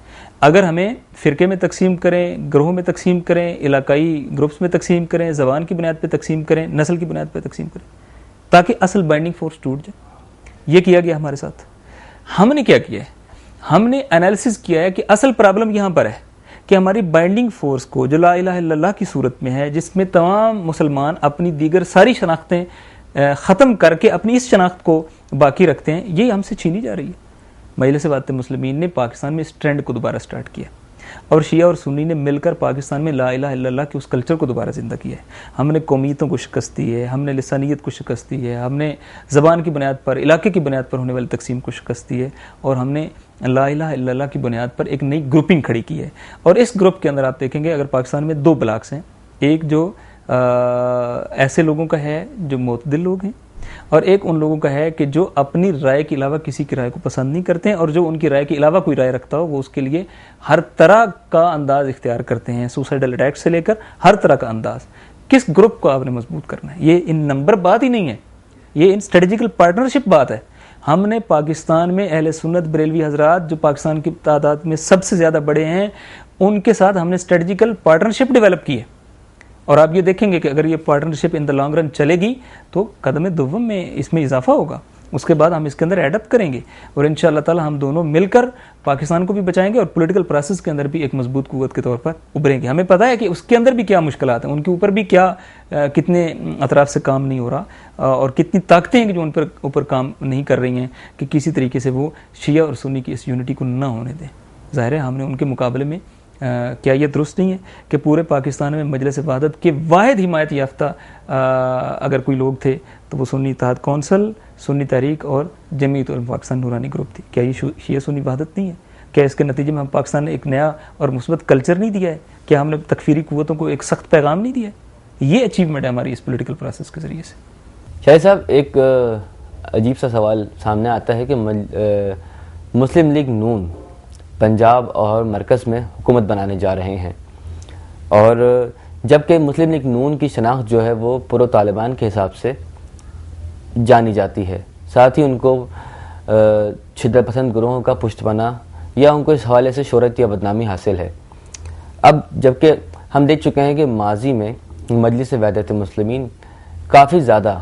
अगर हमें फ़िरके में तकसीम करें, ग्रोह में तकसीम करें, इलाकाई ग्रुप्स में तकसीम करें, ज़बान की बुनियाद पर तकसीम करें, नस्ल की बुनियाद पर तकसीम करें, ताकि असल बाइंडिंग फोर्स टूट जाए। ये किया गया हमारे साथ। हमने क्या किया है? हमने एनालिसिस किया है कि असल प्रॉब्लम यहाँ पर है कि हमारी बाइंडिंग फोर्स को जो ला इलाहा इल्लल्लाह की सूरत में है, जिसमें तमाम मुसलमान अपनी दीगर सारी शनाख्तें ख़त्म करके अपनी इस शनाख्त को बाकी रखते हैं, ये हमसे छीनी जा रही है। मजलिस वहदत मुस्लिमीन ने पाकिस्तान में इस ट्रेंड को दोबारा स्टार्ट किया और शिया और सुन्नी ने मिलकर पाकिस्तान में ला इलाहा इल्लल्लाह के उस कल्चर को दोबारा ज़िंदा किया है। हमने कौमियतों को शिकस्त दी है, हमने लिसानियत को शिकस्त दी है, हमने ज़बान की बुनियाद पर, इलाके की बुनियाद पर होने वाली तकसीम को शिकस्त दी है और हमने ला इलाहा इल्लल्लाह की बुनियाद पर एक नई ग्रुपिंग खड़ी की है। और इस ग्रुप के अंदर आप देखेंगे अगर पाकिस्तान में दो ब्लॉक्स हैं, एक जो ऐसे लोगों का है जो मोतदिल लोग हैं और एक उन लोगों का है कि जो अपनी राय के अलावा किसी की राय को पसंद नहीं करते हैं और जो उनकी राय के अलावा कोई राय रखता हो वो उसके लिए हर तरह का अंदाज इख्तियार करते हैं, सुसाइडल अटैक से लेकर हर तरह का अंदाज। किस ग्रुप को आपने मजबूत करना है? ये इन नंबर बात ही नहीं है, ये इन स्ट्रेटेजिकल पार्टनरशिप बात है। हमने पाकिस्तान में अहले सुन्नत बरेलवी हजरात जो पाकिस्तान की तादाद में सबसे ज़्यादा बड़े हैं, उनके साथ हमने स्ट्रेटेजिकल पार्टनरशिप डेवलप की है और आप ये देखेंगे कि अगर ये partnership in the long run चलेगी तो कदम दुव्वम में इसमें इजाफा होगा, उसके बाद हम इसके अंदर एडप्ट करेंगे और इंशाअल्लाह ताला हम दोनों मिलकर पाकिस्तान को भी बचाएंगे और पॉलिटिकल प्रोसेस के अंदर भी एक मजबूत कुव्वत के तौर पर उभरेंगे। हमें पता है कि उसके अंदर भी क्या मुश्किलात हैं, उनके ऊपर भी क्या कितने अतराफ से काम नहीं हो रहा और कितनी ताकतें हैं कि जो उन पर ऊपर काम नहीं कर रही हैं कि किसी तरीके से वो शिया और सुन्नी की इस यूनिटी को ना होने दें। ज़ाहिर है हमने उनके मुकाबले में क्या ये दुरुस्त नहीं है कि पूरे पाकिस्तान में मजलिस वहदत के वाहिद हिमायत याफ्ता अगर कोई लोग थे तो वो सुन्नी इत्तेहाद कौंसिल, सुन्नी तहरीक और जमीयत उल पाकिस्तान नूरानी ग्रुप थी। क्या ये शिया सुन्नी वहदत नहीं है? क्या इसके नतीजे में हम पाकिस्तान ने एक नया और मुस्बत कल्चर नहीं दिया है? क्या हमने तकफीरी कुव्वतों को एक सख्त पैगाम नहीं दिया? ये अचीवमेंट है हमारी इस पॉलिटिकल प्रोसेस के ज़रिए से। शाहिद साहब, एक अजीब सा सवाल सामने आता है कि मुस्लिम लीग नून पंजाब और मरकज़ में हुकूमत बनाने जा रहे हैं और जबकि मुस्लिम लीग नून की शनाख्त जो है वो पुरो तालिबान के हिसाब से जानी जाती है, साथ ही उनको शिद्दत पसंद ग्रोहों का पुष्टपना या उनको इस हवाले से शोहरत या बदनामी हासिल है। अब जबकि हम देख चुके हैं कि माजी में मजलिस वहदत मुस्लिमीन काफ़ी ज़्यादा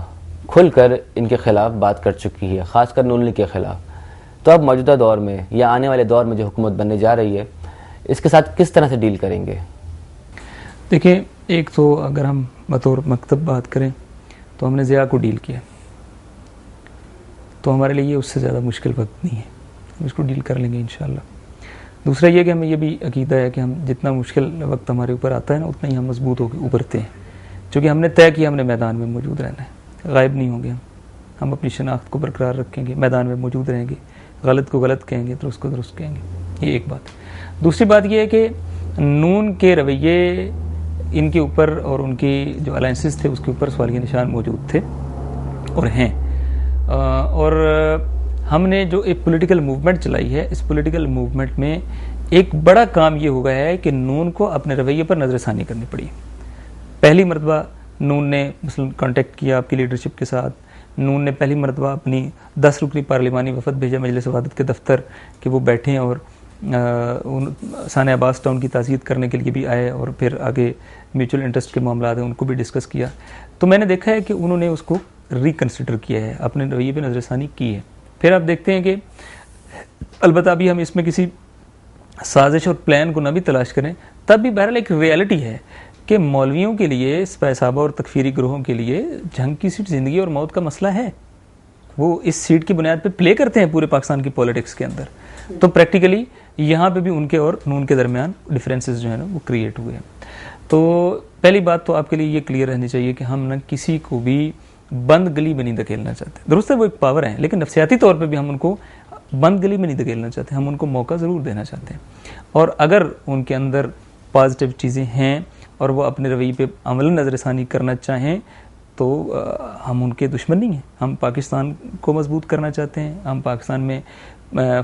खुलकर इनके ख़िलाफ़ बात कर चुकी है, ख़ासकर नून लीग के ख़िलाफ़। तो अब मौजूदा दौर में या आने वाले दौर में जो हुकूमत बनने जा रही है, इसके साथ किस तरह से डील करेंगे? देखिए, एक तो अगर हम बतौर मकतब बात करें तो हमने ज़िया को डील किया, तो हमारे लिए ये उससे ज़्यादा मुश्किल वक्त नहीं है, हम इसको डील कर लेंगे इंशाअल्लाह। दूसरा ये कि हमें ये भी अकीदा है कि हम जितना मुश्किल वक्त हमारे ऊपर आता है ना, उतना ही हम मजबूत होकर उभरते हैं, क्योंकि हमने तय किया हमने मैदान में मौजूद रहना है, गायब नहीं होंगे हम अपनी शनाख्त को बरकरार रखेंगे, मैदान में मौजूद रहेंगे, गलत को गलत कहेंगे, दुरुस्त को दुरुस्त कहेंगे। ये एक बात। दूसरी बात ये है कि नून के रवैये इनके ऊपर और उनकी जो अलायंसेस थे उसके ऊपर सवालिया निशान मौजूद थे और हैं, और हमने जो एक पॉलिटिकल मूवमेंट चलाई है, इस पॉलिटिकल मूवमेंट में एक बड़ा काम ये हो गया है कि नून को अपने रवैये पर नज़रसानी करनी पड़ी। पहली मरतबा नून ने मुस्लिम कांटेक्ट किया आपकी लीडरशिप के साथ, नून ने पहली मरतबा अपनी 10 रुकनी पार्लिमानी वफद भेजा मजलिस वहादत के दफ्तर कि वो बैठें और साने अब्बास टाउन की ताज़ीयत करने के लिए भी आए, और फिर आगे म्यूचुअल इंटरेस्ट के मामला हैं उनको भी डिस्कस किया। तो मैंने देखा है कि उन्होंने उसको रिकन्सिडर किया है, अपने रवैये पर नज़रसानी की है। फिर आप देखते हैं कि अलबत्ता अभी हम इसमें किसी साजिश और प्लान को ना भी तलाश करें, तब भी बहरहाल एक रियलिटी है कि मौलवियों के लिए, स्पैसाबा और तकफीरी ग्रोहों के लिए जंग की सीट ज़िंदगी और मौत का मसला है। वो इस सीट की बुनियाद पे प्ले करते हैं पूरे पाकिस्तान की पॉलिटिक्स के अंदर। तो प्रैक्टिकली यहाँ पे भी उनके और नून के दरमियान डिफरेंसेस जो है ना वो क्रिएट हुए हैं। तो पहली बात तो आपके लिए ये क्लियर रहनी चाहिए कि हम न किसी को भी बंद गली में नहीं धकेलना चाहते। दुरुस्त है वो एक पावर है, लेकिन नफसियाती तौर पे भी हम उनको बंद गली में नहीं धकेलना चाहते, हम उनको मौका ज़रूर देना चाहते हैं। और अगर उनके अंदर पॉजिटिव चीज़ें हैं और वो अपने रवैये पे अमलन नज़रसानी करना चाहें तो हम उनके दुश्मन नहीं हैं। हम पाकिस्तान को मजबूत करना चाहते हैं, हम पाकिस्तान में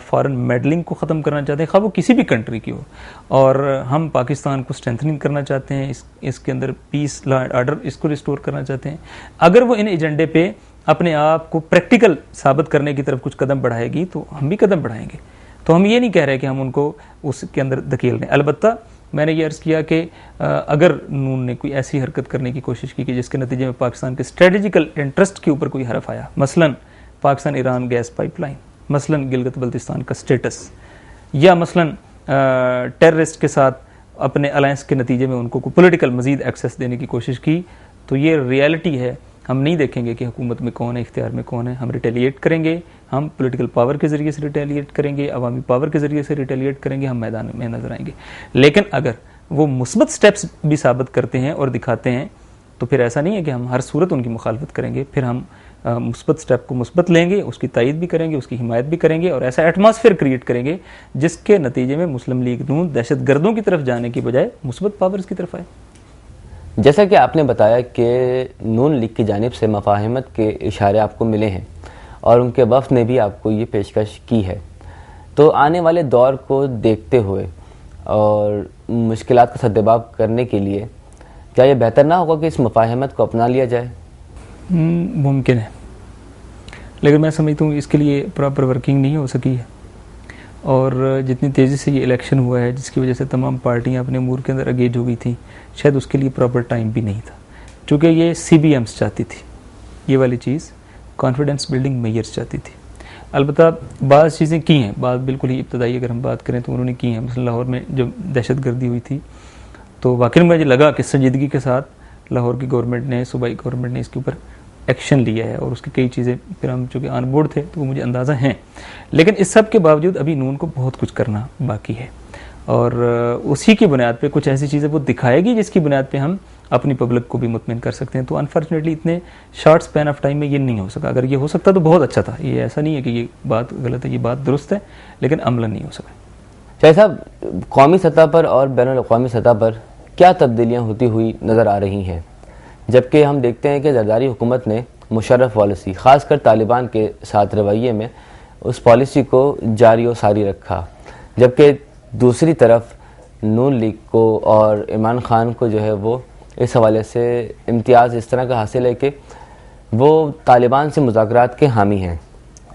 फॉरेन मेडलिंग को ख़त्म करना चाहते हैं, खा वो किसी भी कंट्री की हो, और हम पाकिस्तान को स्ट्रेंथनिंग करना चाहते हैं, इसके अंदर पीस, लॉ एंड ऑर्डर इसको रिस्टोर करना चाहते हैं। अगर वो इन एजेंडे पे अपने आप को प्रैक्टिकल साबित करने की तरफ कुछ कदम बढ़ाएगी तो हम भी कदम बढ़ाएंगे। तो हम ये नहीं कह रहे कि हम उनको उसके अंदर धकेल रहे हैं। अलबत्ता मैंने ये अर्ज़ किया कि अगर नून ने कोई ऐसी हरकत करने की कोशिश की कि जिसके नतीजे में पाकिस्तान के स्ट्रेटेजिकल इंटरेस्ट के ऊपर कोई हरफ आया, मसलन पाकिस्तान ईरान गैस पाइपलाइन, मसलन गिलगित बल्तिस्तान का स्टेटस, या मसलन टेररिस्ट के साथ अपने अलायंस के नतीजे में उनको कोई पॉलिटिकल मजीद एक्सेस देने की कोशिश की, तो ये रियलिटी है। हम नहीं देखेंगे कि हुकूमत में कौन है, इख्तियार में कौन है, हम रिटेलिएट करेंगे, हम पॉलिटिकल पावर के ज़रिए से रिटेलिएट करेंगे, अवामी पावर के ज़रिए से रिटेलिएट करेंगे, हम मैदान में नजर आएंगे। लेकिन अगर वो मुस्बत स्टेप्स भी साबित करते हैं और दिखाते हैं तो फिर ऐसा नहीं है कि हम हर सूरत उनकी मुखालफत करेंगे, फिर हम मुस्बत स्टेप को मुस्बत लेंगे, उसकी तायद भी करेंगे, उसकी हिमायत भी करेंगे, और ऐसा एटमॉस्फेयर क्रिएट करेंगे जिसके नतीजे में मुस्लिम लीग नून दहशत गर्दों की तरफ जाने की बजाय मुस्बत पावर्स की तरफ आए। जैसा कि आपने बताया कि नून लीग की जानिब से मफाहिमत के इशारे आपको मिले हैं और उनके वफ़द ने भी आपको ये पेशकश की है, तो आने वाले दौर को देखते हुए और मुश्किलात का सद्दबाब करने के लिए क्या ये बेहतर ना होगा कि इस मफाहिमत को अपना लिया जाए? मुमकिन है, लेकिन मैं समझता हूँ इसके लिए प्रॉपर वर्किंग नहीं हो सकी है, और जितनी तेज़ी से ये इलेक्शन हुआ है जिसकी वजह से तमाम पार्टियाँ अपने अमूर के अंदर अगेज हो गई थी, शायद उसके लिए प्रॉपर टाइम भी नहीं था, चूँकि ये CBMs चाहती थी, ये वाली चीज़ कॉन्फिडेंस बिल्डिंग मेयर्स चाहती थी। अलबत्ता बाज़ चीज़ें की हैं, बात बिल्कुल ही इब्तदाई अगर हम बात करें तो उन्होंने की हैं। मसलन लाहौर में जब दहशत गर्दी हुई थी तो वाकई में मुझे लगा कि संजीदगी के साथ लाहौर की गवर्नमेंट ने, सूबाई गवर्नमेंट ने इसके ऊपर एक्शन लिया है, और उसकी कई चीज़ें फिर हम चूँकि ऑन बोर्ड थे तो वो मुझे अंदाज़ा हैं। लेकिन इस सब के बावजूद अभी नून को बहुत कुछ करना बाकी है, और उसी की बुनियाद पे कुछ ऐसी चीज़ें वो दिखाएगी जिसकी बुनियाद पे हम अपनी पब्लिक को भी मुतमिन कर सकते हैं। तो अनफॉर्चुनेटली इतने शॉर्ट स्पैन ऑफ टाइम में ये नहीं हो सका। अगर ये हो सकता तो बहुत अच्छा था, ये ऐसा नहीं है कि ये बात गलत है, ये बात दुरुस्त है, लेकिन अमलन नहीं हो सका। शाह साहब, कौमी सतह पर और बैनुल-अक़वामी सतह पर क्या तब्दीलियाँ होती हुई नज़र आ रही हैं, जबकि हम देखते हैं कि ज़रदारी हुकूमत ने मुशर्रफ पॉलिसी, ख़ासकर तालिबान के साथ रवैये में उस पॉलिसी को जारी और सारी रखा, जबकि दूसरी तरफ नून लीग को और इमरान खान को जो है वो इस हवाले से इम्तियाज़ इस तरह का हासिल है कि वो तालिबान से मुज़ाकरात के हामी हैं,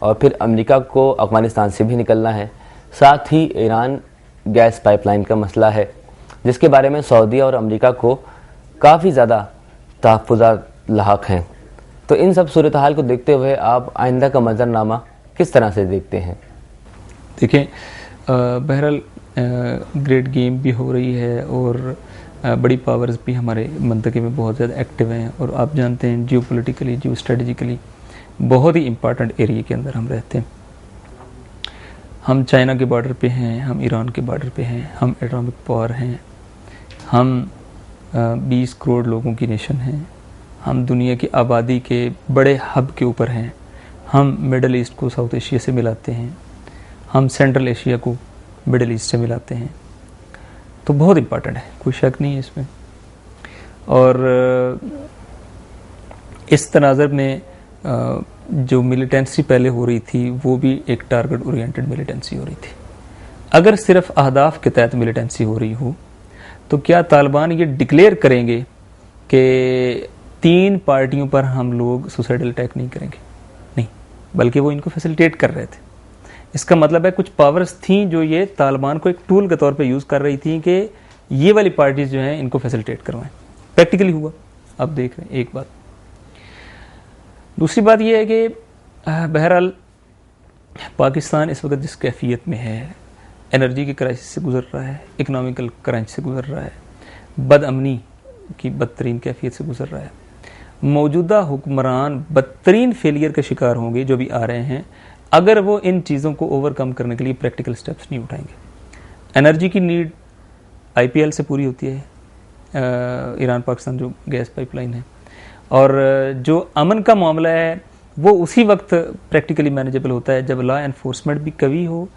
और फिर अमेरिका को अफ़गानिस्तान से भी निकलना है। साथ ही ईरान गैस पाइपलाइन का मसला है जिसके बारे में सऊदी और अमेरिका को काफ़ी ज़्यादा तहफ़्फ़ुज़ात लाहक हैं। तो इन सब सूरत हाल को देखते हुए आप आइंदा का मंज़रनामा किस तरह से देखते हैं? देखें, बहरहाल ग्रेट गेम भी हो रही है और बड़ी पावर्स भी हमारे मंतके में बहुत ज़्यादा एक्टिव हैं, और आप जानते हैं जियो पोलिटिकली, जियो स्ट्रेटजिकली बहुत ही इम्पॉर्टेंट एरिया के अंदर हम रहते हैं। हम चाइना के बॉर्डर पे हैं, हम ईरान के बॉर्डर पे हैं, हम एटॉमिक पावर हैं, हम 20 करोड़ लोगों की नेशन हैं, हम दुनिया की आबादी के बड़े हब के ऊपर हैं, हम मिडल ईस्ट को साउथ एशिया से मिलाते हैं, हम सेंट्रल एशिया को मिडल ईस्ट से मिलाते हैं। तो बहुत इम्पॉर्टेंट है, कोई शक नहीं है इसमें। और इस तनाज़र में जो मिलिटेंसी पहले हो रही थी वो भी एक टारगेट ओरिएंटेड मिलिटेंसी हो रही थी। अगर सिर्फ अहदाफ के तहत मिलिटेंसी हो रही हो तो क्या तालिबान ये डिक्लेयर करेंगे कि 3 पार्टियों पर हम लोग सुसाइडल अटैक नहीं करेंगे? नहीं, बल्कि वो इनको फैसिलिटेट कर रहे थे। इसका मतलब है कुछ पावर्स थी जो ये तालिबान को एक टूल के तौर पे यूज़ कर रही थी कि ये वाली पार्टीज जो हैं इनको फैसिलिटेट करवाएं। प्रैक्टिकली हुआ, आप देख रहे हैं। एक बात। दूसरी बात यह है कि बहरहाल पाकिस्तान इस वक्त जिस कैफियत में है, एनर्जी की क्राइसिस से गुजर रहा है, इकोनॉमिकल क्रंच से गुजर रहा है, बदअमनी की बदतरीन कैफियत से गुजर रहा है। मौजूदा हुक्मरान बदतरीन फेलियर के शिकार होंगे जो भी आ रहे हैं अगर वो इन चीज़ों को ओवरकम करने के लिए प्रैक्टिकल स्टेप्स नहीं उठाएंगे। एनर्जी की नीड IPL से पूरी होती है, ईरान पाकिस्तान जो गैस पाइपलाइन है, और जो अमन का मामला है वो उसी वक्त प्रैक्टिकली मैनेजेबल होता है जब लॉ एनफोर्समेंट भी कवी हो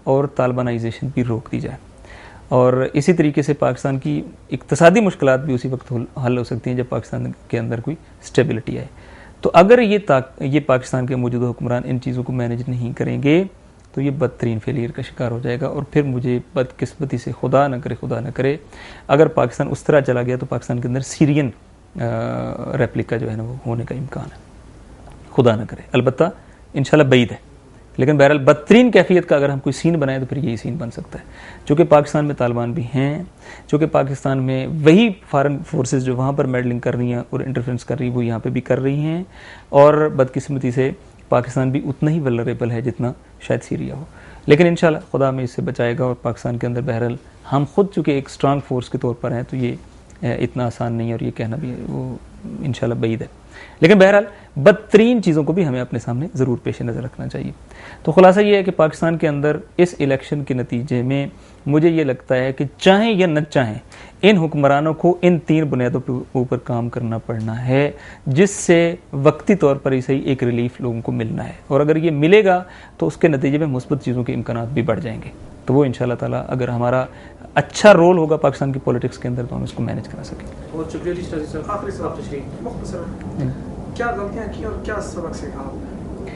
और तालिबानाइजेशन भी रोक दी जाए। और इसी तरीके से पाकिस्तान की इक्तिसादी मुश्किलात भी उसी वक्त हल हो सकती हैं जब पाकिस्तान के अंदर कोई स्टेबिलिटी आए। तो अगर ये पाकिस्तान के मौजूदा हुक्मरान इन चीज़ों को मैनेज नहीं करेंगे तो ये बदतरीन फेलियर का शिकार हो जाएगा। और फिर मुझे बदकिस्मती से खुदा न करे अगर पाकिस्तान उस तरह चला गया तो पाकिस्तान के अंदर सीरियन रेप्लिका जो है ना वो होने का इम्कान है, खुदा न करे। अलबत्ता इंशाल्लाह बईद है, लेकिन बहरहाल बदतरीन कैफियत का अगर हम कोई सीन बनाए तो फिर यही सीन बन सकता है। चूँकि पाकिस्तान में तालिबान भी हैं, चूँकि पाकिस्तान में वही फॉरेन फोर्सेस जो वहाँ पर मेडलिंग कर रही हैं और इंटरफेरेंस कर रही हैं वो यहाँ पे भी कर रही हैं, और बदकिस्मती से पाकिस्तान भी उतना ही वल्नरेबल है जितना शायद सीरिया हो। लेकिन इंशाल्लाह खुदा हमें इससे बचाएगा। और पाकिस्तान के अंदर बहरहाल हम खुद चूँकि एक स्ट्रांग फोर्स के तौर पर हैं तो ये इतना आसान नहीं है, और ये कहना भी वो इंशाल्लाह बईद है। लेकिन बहरहाल बदतरीन चीज़ों को भी हमें अपने सामने ज़रूर पेश नज़र रखना चाहिए। तो खुलासा ये है कि पाकिस्तान के अंदर इस इलेक्शन के नतीजे में मुझे ये लगता है कि चाहें या न चाहें इन हुक्मरानों को इन 3 बुनियादों के ऊपर काम करना पड़ना है, जिससे वक्ती तौर पर ही सही एक रिलीफ लोगों को मिलना है। और अगर ये मिलेगा तो उसके नतीजे में मुस्बत चीज़ों के इम्कानात भी बढ़ जाएंगे। तो वो इंशाल्लाह ताला अगर हमारा अच्छा रोल होगा पाकिस्तान की पॉलिटिक्स के अंदर तो हम इसको मैनेज करा सकें। बहुत शुक्रिया जी सर। आखिरी सवाल क्या गलतियां की और क्या सबक सीखा आपने?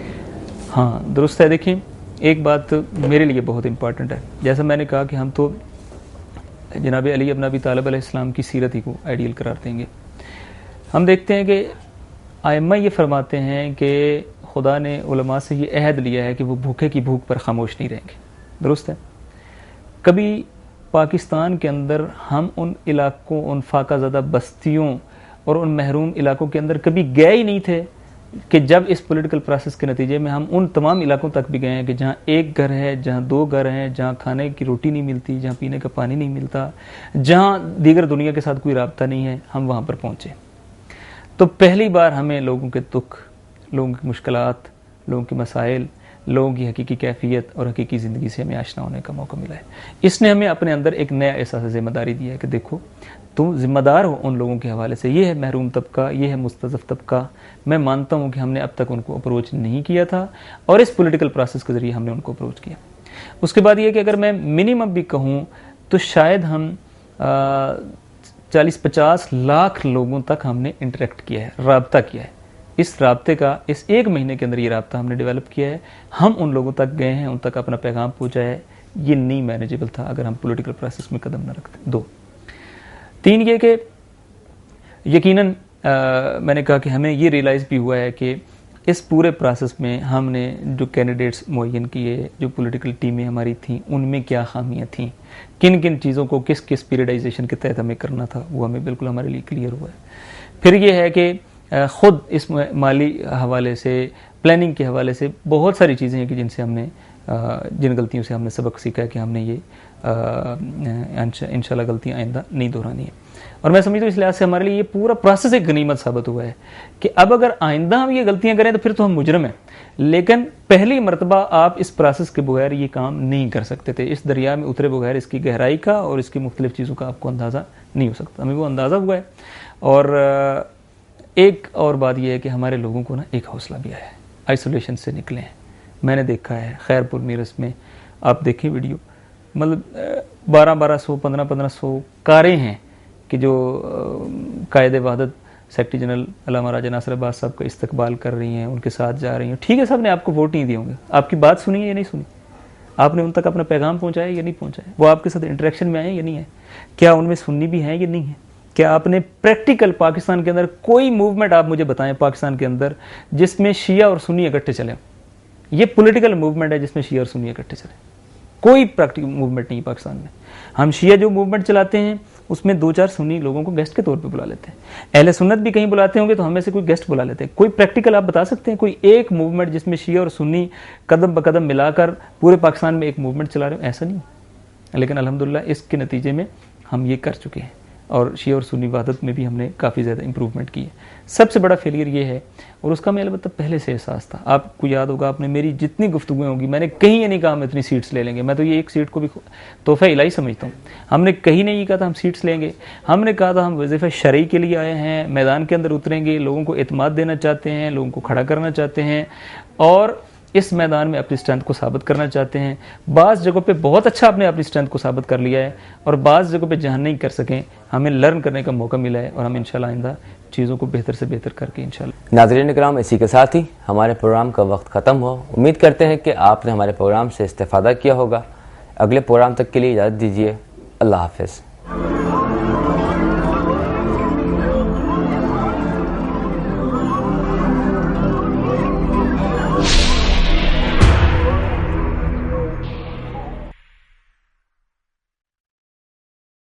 हाँ, दुरुस्त है। देखिए, एक बात मेरे लिए बहुत इम्पॉर्टेंट है। जैसा मैंने कहा कि हम तो जनाब अली इब्न अबी तालिब अलैहिस्सलाम की सीरत ही को आइडियल करार देंगे। हम देखते हैं कि आइम्मा ये फरमाते हैं कि खुदा ने उलमा से ये अहद लिया है कि वो भूखे की भूख पर खामोश नहीं रहेंगे। दुरुस्त है। कभी पाकिस्तान के अंदर हम उन इलाकों, उन फाकाज़दा बस्तियों और उन महरूम इलाकों के अंदर कभी गए ही नहीं थे कि जब इस पॉलिटिकल प्रोसेस के नतीजे में हम उन तमाम इलाकों तक भी गए हैं कि जहाँ एक घर है, जहाँ 2 घर हैं, जहाँ खाने की रोटी नहीं मिलती, जहाँ पीने का पानी नहीं मिलता, जहाँ दीगर दुनिया के साथ कोई राब्ता नहीं है, हम वहाँ पर पहुँचे। तो पहली बार हमें लोगों के दुख, लोगों की मुश्किलात, लोगों के मसाइल, लोगों की हकीकी कैफियत और हकीकी ज़िंदगी से हमें आशना होने का मौका मिला है। इसने हमें अपने अंदर एक नया एहसास ज़िम्मेदारी दिया है कि देखो तुम ज़िम्मेदार हो उन लोगों के हवाले से। ये है महरूम तबका, ये है मुस्तज़फ़ तबका। मैं मानता हूँ कि हमने अब तक उनको अप्रोच नहीं किया था और इस पॉलिटिकल प्रोसेस के ज़रिए हमने उनको अप्रोच किया। उसके बाद ये कि अगर मैं मिनिमम भी कहूँ तो शायद हम 40-50 लाख लोगों तक हमने इंटरेक्ट किया है, राब्ता किया है। इस राब्ते का इस 1 महीने के अंदर ये राब्ता हमने डेवलप किया है। हम उन लोगों तक गए हैं, उन तक अपना पैगाम पहुँचाया है। ये नहीं मैनेजेबल था अगर हम पॉलिटिकल प्रोसेस में कदम न रखते। 2, 3 ये कि यकीनन मैंने कहा कि हमें ये रियलाइज़ भी हुआ है कि इस पूरे प्रोसेस में हमने जो कैंडिडेट्स मुअय्यन किए, जो पॉलिटिकल टीमें हमारी थीं, उनमें क्या खामियां थीं, किन किन चीज़ों को किस किस पीरियडाइजेशन के तहत हमें करना था, वो हमें बिल्कुल हमारे लिए क्लियर हुआ है। फिर ये है कि ख़ुद इस माली हवाले से, प्लानिंग के हवाले से बहुत सारी चीज़ें हैं कि जिनसे हमने जिन गलतियों से हमने सबक सीखा है कि हमने ये इंशाल्लाह गलतियाँ आइंदा नहीं दोहरानी है। और मैं समझता हूँ इस लिहाज से हमारे लिए ये पूरा प्रोसेस एक गनीमत साबित हुआ है कि अब अगर आइंदा हम ये गलतियाँ करें तो फिर तो हम मुजरम हैं, लेकिन पहली मरतबा आप इस प्रोसेस के बगैर ये काम नहीं कर सकते थे। इस दरिया में उतरे बगैर इसकी गहराई का और इसकी मुख्तलिफ चीज़ों का आपको अंदाज़ा नहीं हो सकता। हमें वो अंदाज़ा हुआ है। और एक और बात यह है कि हमारे लोगों को ना एक हौसला भी आया है, आइसोलेशन से निकले हैं। मैंने देखा है खैरपुर मीरस में, आप देखें वीडियो, मतलब 1200 1500 कारें हैं कि जो कायदे वहदत सेक्रेटरी जनरल अल्लामा राजा नासिर अब्बास साहब का इस्तकबाल कर रही हैं, उनके साथ जा रही हैं। ठीक है, सब ने आपको वोट नहीं दिए होंगे, आपकी बात सुनी है या नहीं सुनी, आपने उन तक अपना पैगाम पहुंचाया या नहीं पहुंचाया, वो आपके साथ इंटरेक्शन में आए या नहीं है, क्या उनमें सुन्नी भी है या नहीं है, क्या आपने प्रैक्टिकल पाकिस्तान के अंदर कोई मूवमेंट आप मुझे बताएं पाकिस्तान के अंदर जिसमें शिया और सुन्नी इकट्ठे चले। ये पॉलिटिकल मूवमेंट है जिसमें शिया और सुन्नी इकट्ठे चले, कोई प्रैक्टिकल मूवमेंट नहीं पाकिस्तान में। हम शिया जो मूवमेंट चलाते हैं उसमें 2-4 सुन्नी लोगों को गेस्ट के तौर पे बुला लेते हैं, अहले सुन्नत भी कहीं बुलाते होंगे तो हमें से कोई गेस्ट बुला लेते हैं। कोई प्रैक्टिकल आप बता सकते हैं कोई एक मूवमेंट जिसमें शिया और सुन्नी कदम ब कदम मिलाकर पूरे पाकिस्तान में एक मूवमेंट चला रहे हो? ऐसा नहीं। लेकिन अल्हम्दुलिल्लाह इसके नतीजे में हम ये कर चुके हैं और शिया और सुन्नी वहदत में भी हमने काफ़ी ज़्यादा इंप्रूवमेंट की है। सबसे बड़ा फेलियर ये है, और उसका मैं अलबत्ता पहले से एहसास था। आपको याद होगा, आपने मेरी जितनी गुफ्तगुएं होंगी, मैंने कहीं ये नहीं कहा हम इतनी सीट्स ले लेंगे। मैं तो ये एक सीट को भी तोहफा इलाही समझता हूँ। हमने कहीं नहीं कहा था हम सीट्स लेंगे, हमने कहा था हम वजीफ़ा शरई के लिए आए हैं, मैदान के अंदर उतरेंगे, लोगों को एतमाद देना चाहते हैं, लोगों को खड़ा करना चाहते हैं और इस मैदान में अपनी स्ट्रेंथ को साबित करना चाहते हैं। बाज़ जगहों पे बहुत अच्छा आपने अपनी स्ट्रेंथ को साबित कर लिया है और बाज़ जगहों पे जहाँ नहीं कर सकें हमें लर्न करने का मौका मिला है और हम इंशाल्लाह आइंदा चीज़ों को बेहतर से बेहतर करके इंशाल्लाह। नाज़रीन इकराम, इसी के साथ ही हमारे प्रोग्राम का वक्त ख़त्म हुआ। उम्मीद करते हैं कि आपने हमारे प्रोग्राम से इस्तेफ़ादा किया होगा। अगले प्रोग्राम तक के लिए इजाज़त दीजिए। अल्लाह हाफ़िज़।